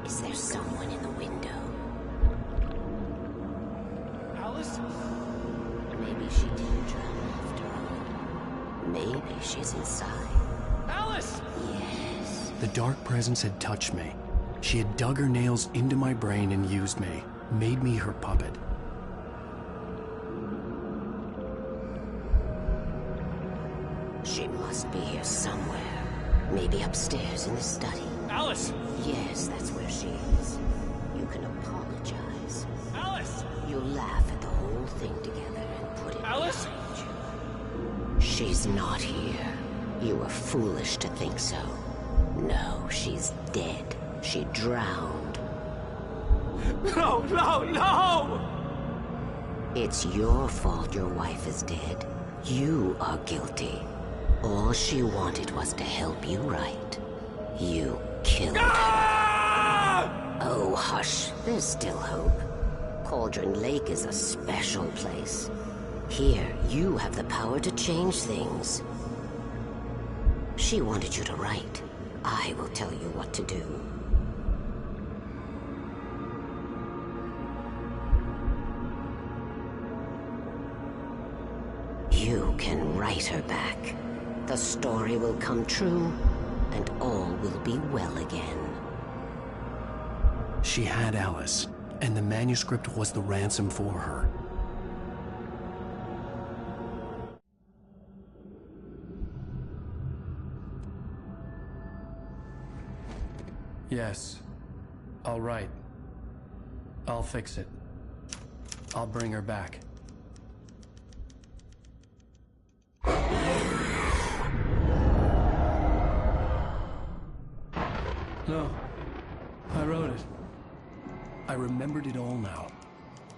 S17: Is there someone in the window?
S16: Alice?
S17: Maybe she didn't drown after all. Maybe she's inside.
S16: Alice!
S17: Yes.
S2: The dark presence had touched me. She had dug her nails into my brain and used me, made me her puppet.
S17: She must be here somewhere. Maybe upstairs in the study.
S16: Alice!
S17: Yes, that's where she is. You can apologize.
S16: Alice!
S17: You laugh at the whole thing together and put it
S16: Alice?
S17: behind you. She's not here. You were foolish to think so. No, she's dead. She drowned.
S16: No, no, no!
S17: It's your fault your wife is dead. You are guilty. All she wanted was to help you right. You killed her. Oh, hush. There's still hope. Cauldron Lake is a special place. Here, you have the power to change things. She wanted you to write. I will tell you what to do. You can write her back. The story will come true, and all will be well again.
S2: She had Alice, and the manuscript was the ransom for her. Yes. All right. I'll fix it. I'll bring her back. No. I wrote it. I remembered it all now.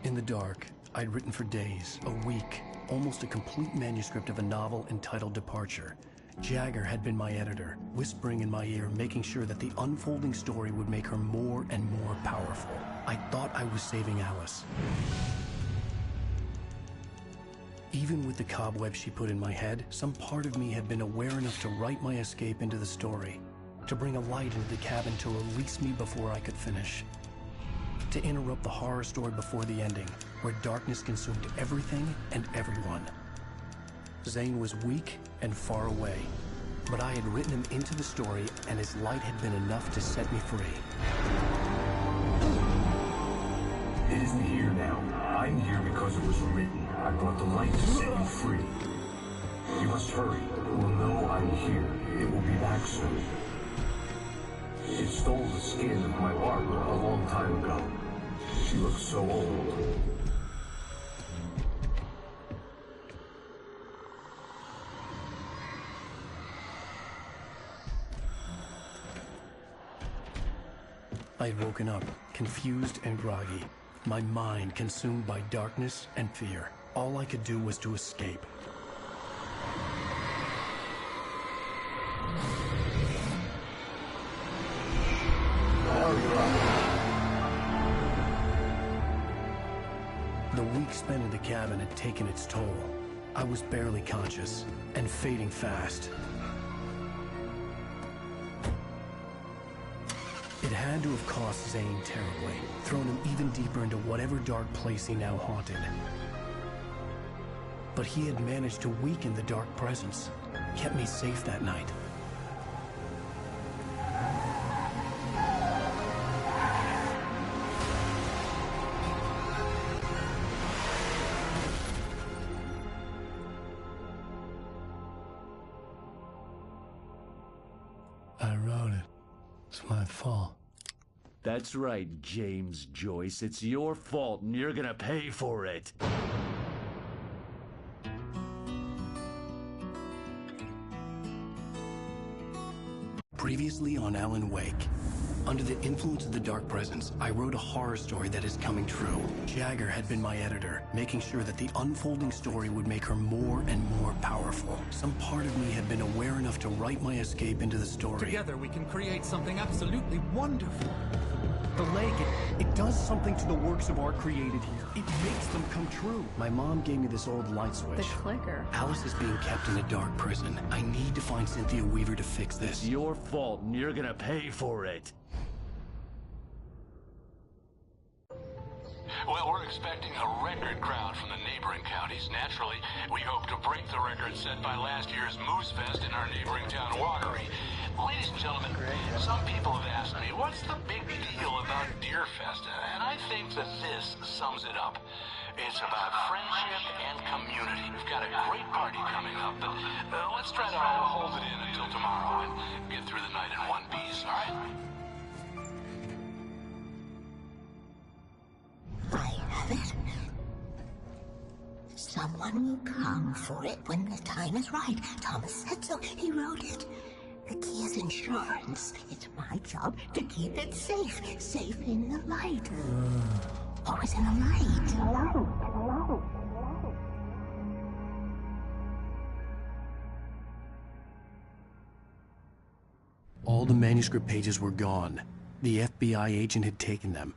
S2: In the dark, I'd written for days, a week, almost a complete manuscript of a novel entitled Departure. Jagger had been my editor, whispering in my ear, making sure that the unfolding story would make her more and more powerful. I thought I was saving Alice. Even with the cobwebs she put in my head, some part of me had been aware enough to write my escape into the story, to bring a light into the cabin to release me before I could finish. To interrupt the horror story before the ending, where darkness consumed everything and everyone. Zane was weak and far away, but I had written him into the story, and his light had been enough to set me free.
S5: It isn't here now. I'm here because it was written. I brought the light to set you free. You must hurry. It will know I'm here. It will be back soon. It stole the skin of my barber a long time ago. She looks so old.
S2: I had woken up, confused and groggy, my mind consumed by darkness and fear. All I could do was to escape. week spent in the cabin had taken its toll. I was barely conscious, and fading fast. It had to have cost Zane terribly, thrown him even deeper into whatever dark place he now haunted. But he had managed to weaken the dark presence, kept me safe that night.
S9: I wrote it. It's my fault.
S10: That's right, James Joyce. It's your fault, and you're gonna pay for it.
S2: Previously on Alan Wake. Under the influence of the dark presence, I wrote a horror story that is coming true. Jagger had been my editor, making sure that the unfolding story would make her more and more powerful. Some part of me had been aware enough to write my escape into the story.
S6: Together we can create something absolutely wonderful.
S2: The lake, it does something to the works of art created here. It makes them come true. My mom gave me this old light switch.
S15: The clicker.
S2: Alice is being kept in a dark prison. I need to find Cynthia Weaver to fix this.
S10: It's your fault, and you're gonna pay for it.
S14: Well, we're expecting a record crowd from the neighboring counties. Naturally, we hope to break the record set by last year's Moose Fest in our neighboring town, Watery. Ladies and gentlemen, some people have asked me, what's the big deal about Deer Fest? And I think that this sums it up. It's about friendship and community. We've got a great party coming up, but let's try to hold it in until tomorrow and get through the night in one piece, all right?
S18: I have it. Someone will come for it when the time is right. Thomas said so. He wrote it. The key is insurance. It's my job to keep it safe. Safe in the light. Always in the light.
S2: All the manuscript pages were gone. The FBI agent had taken them.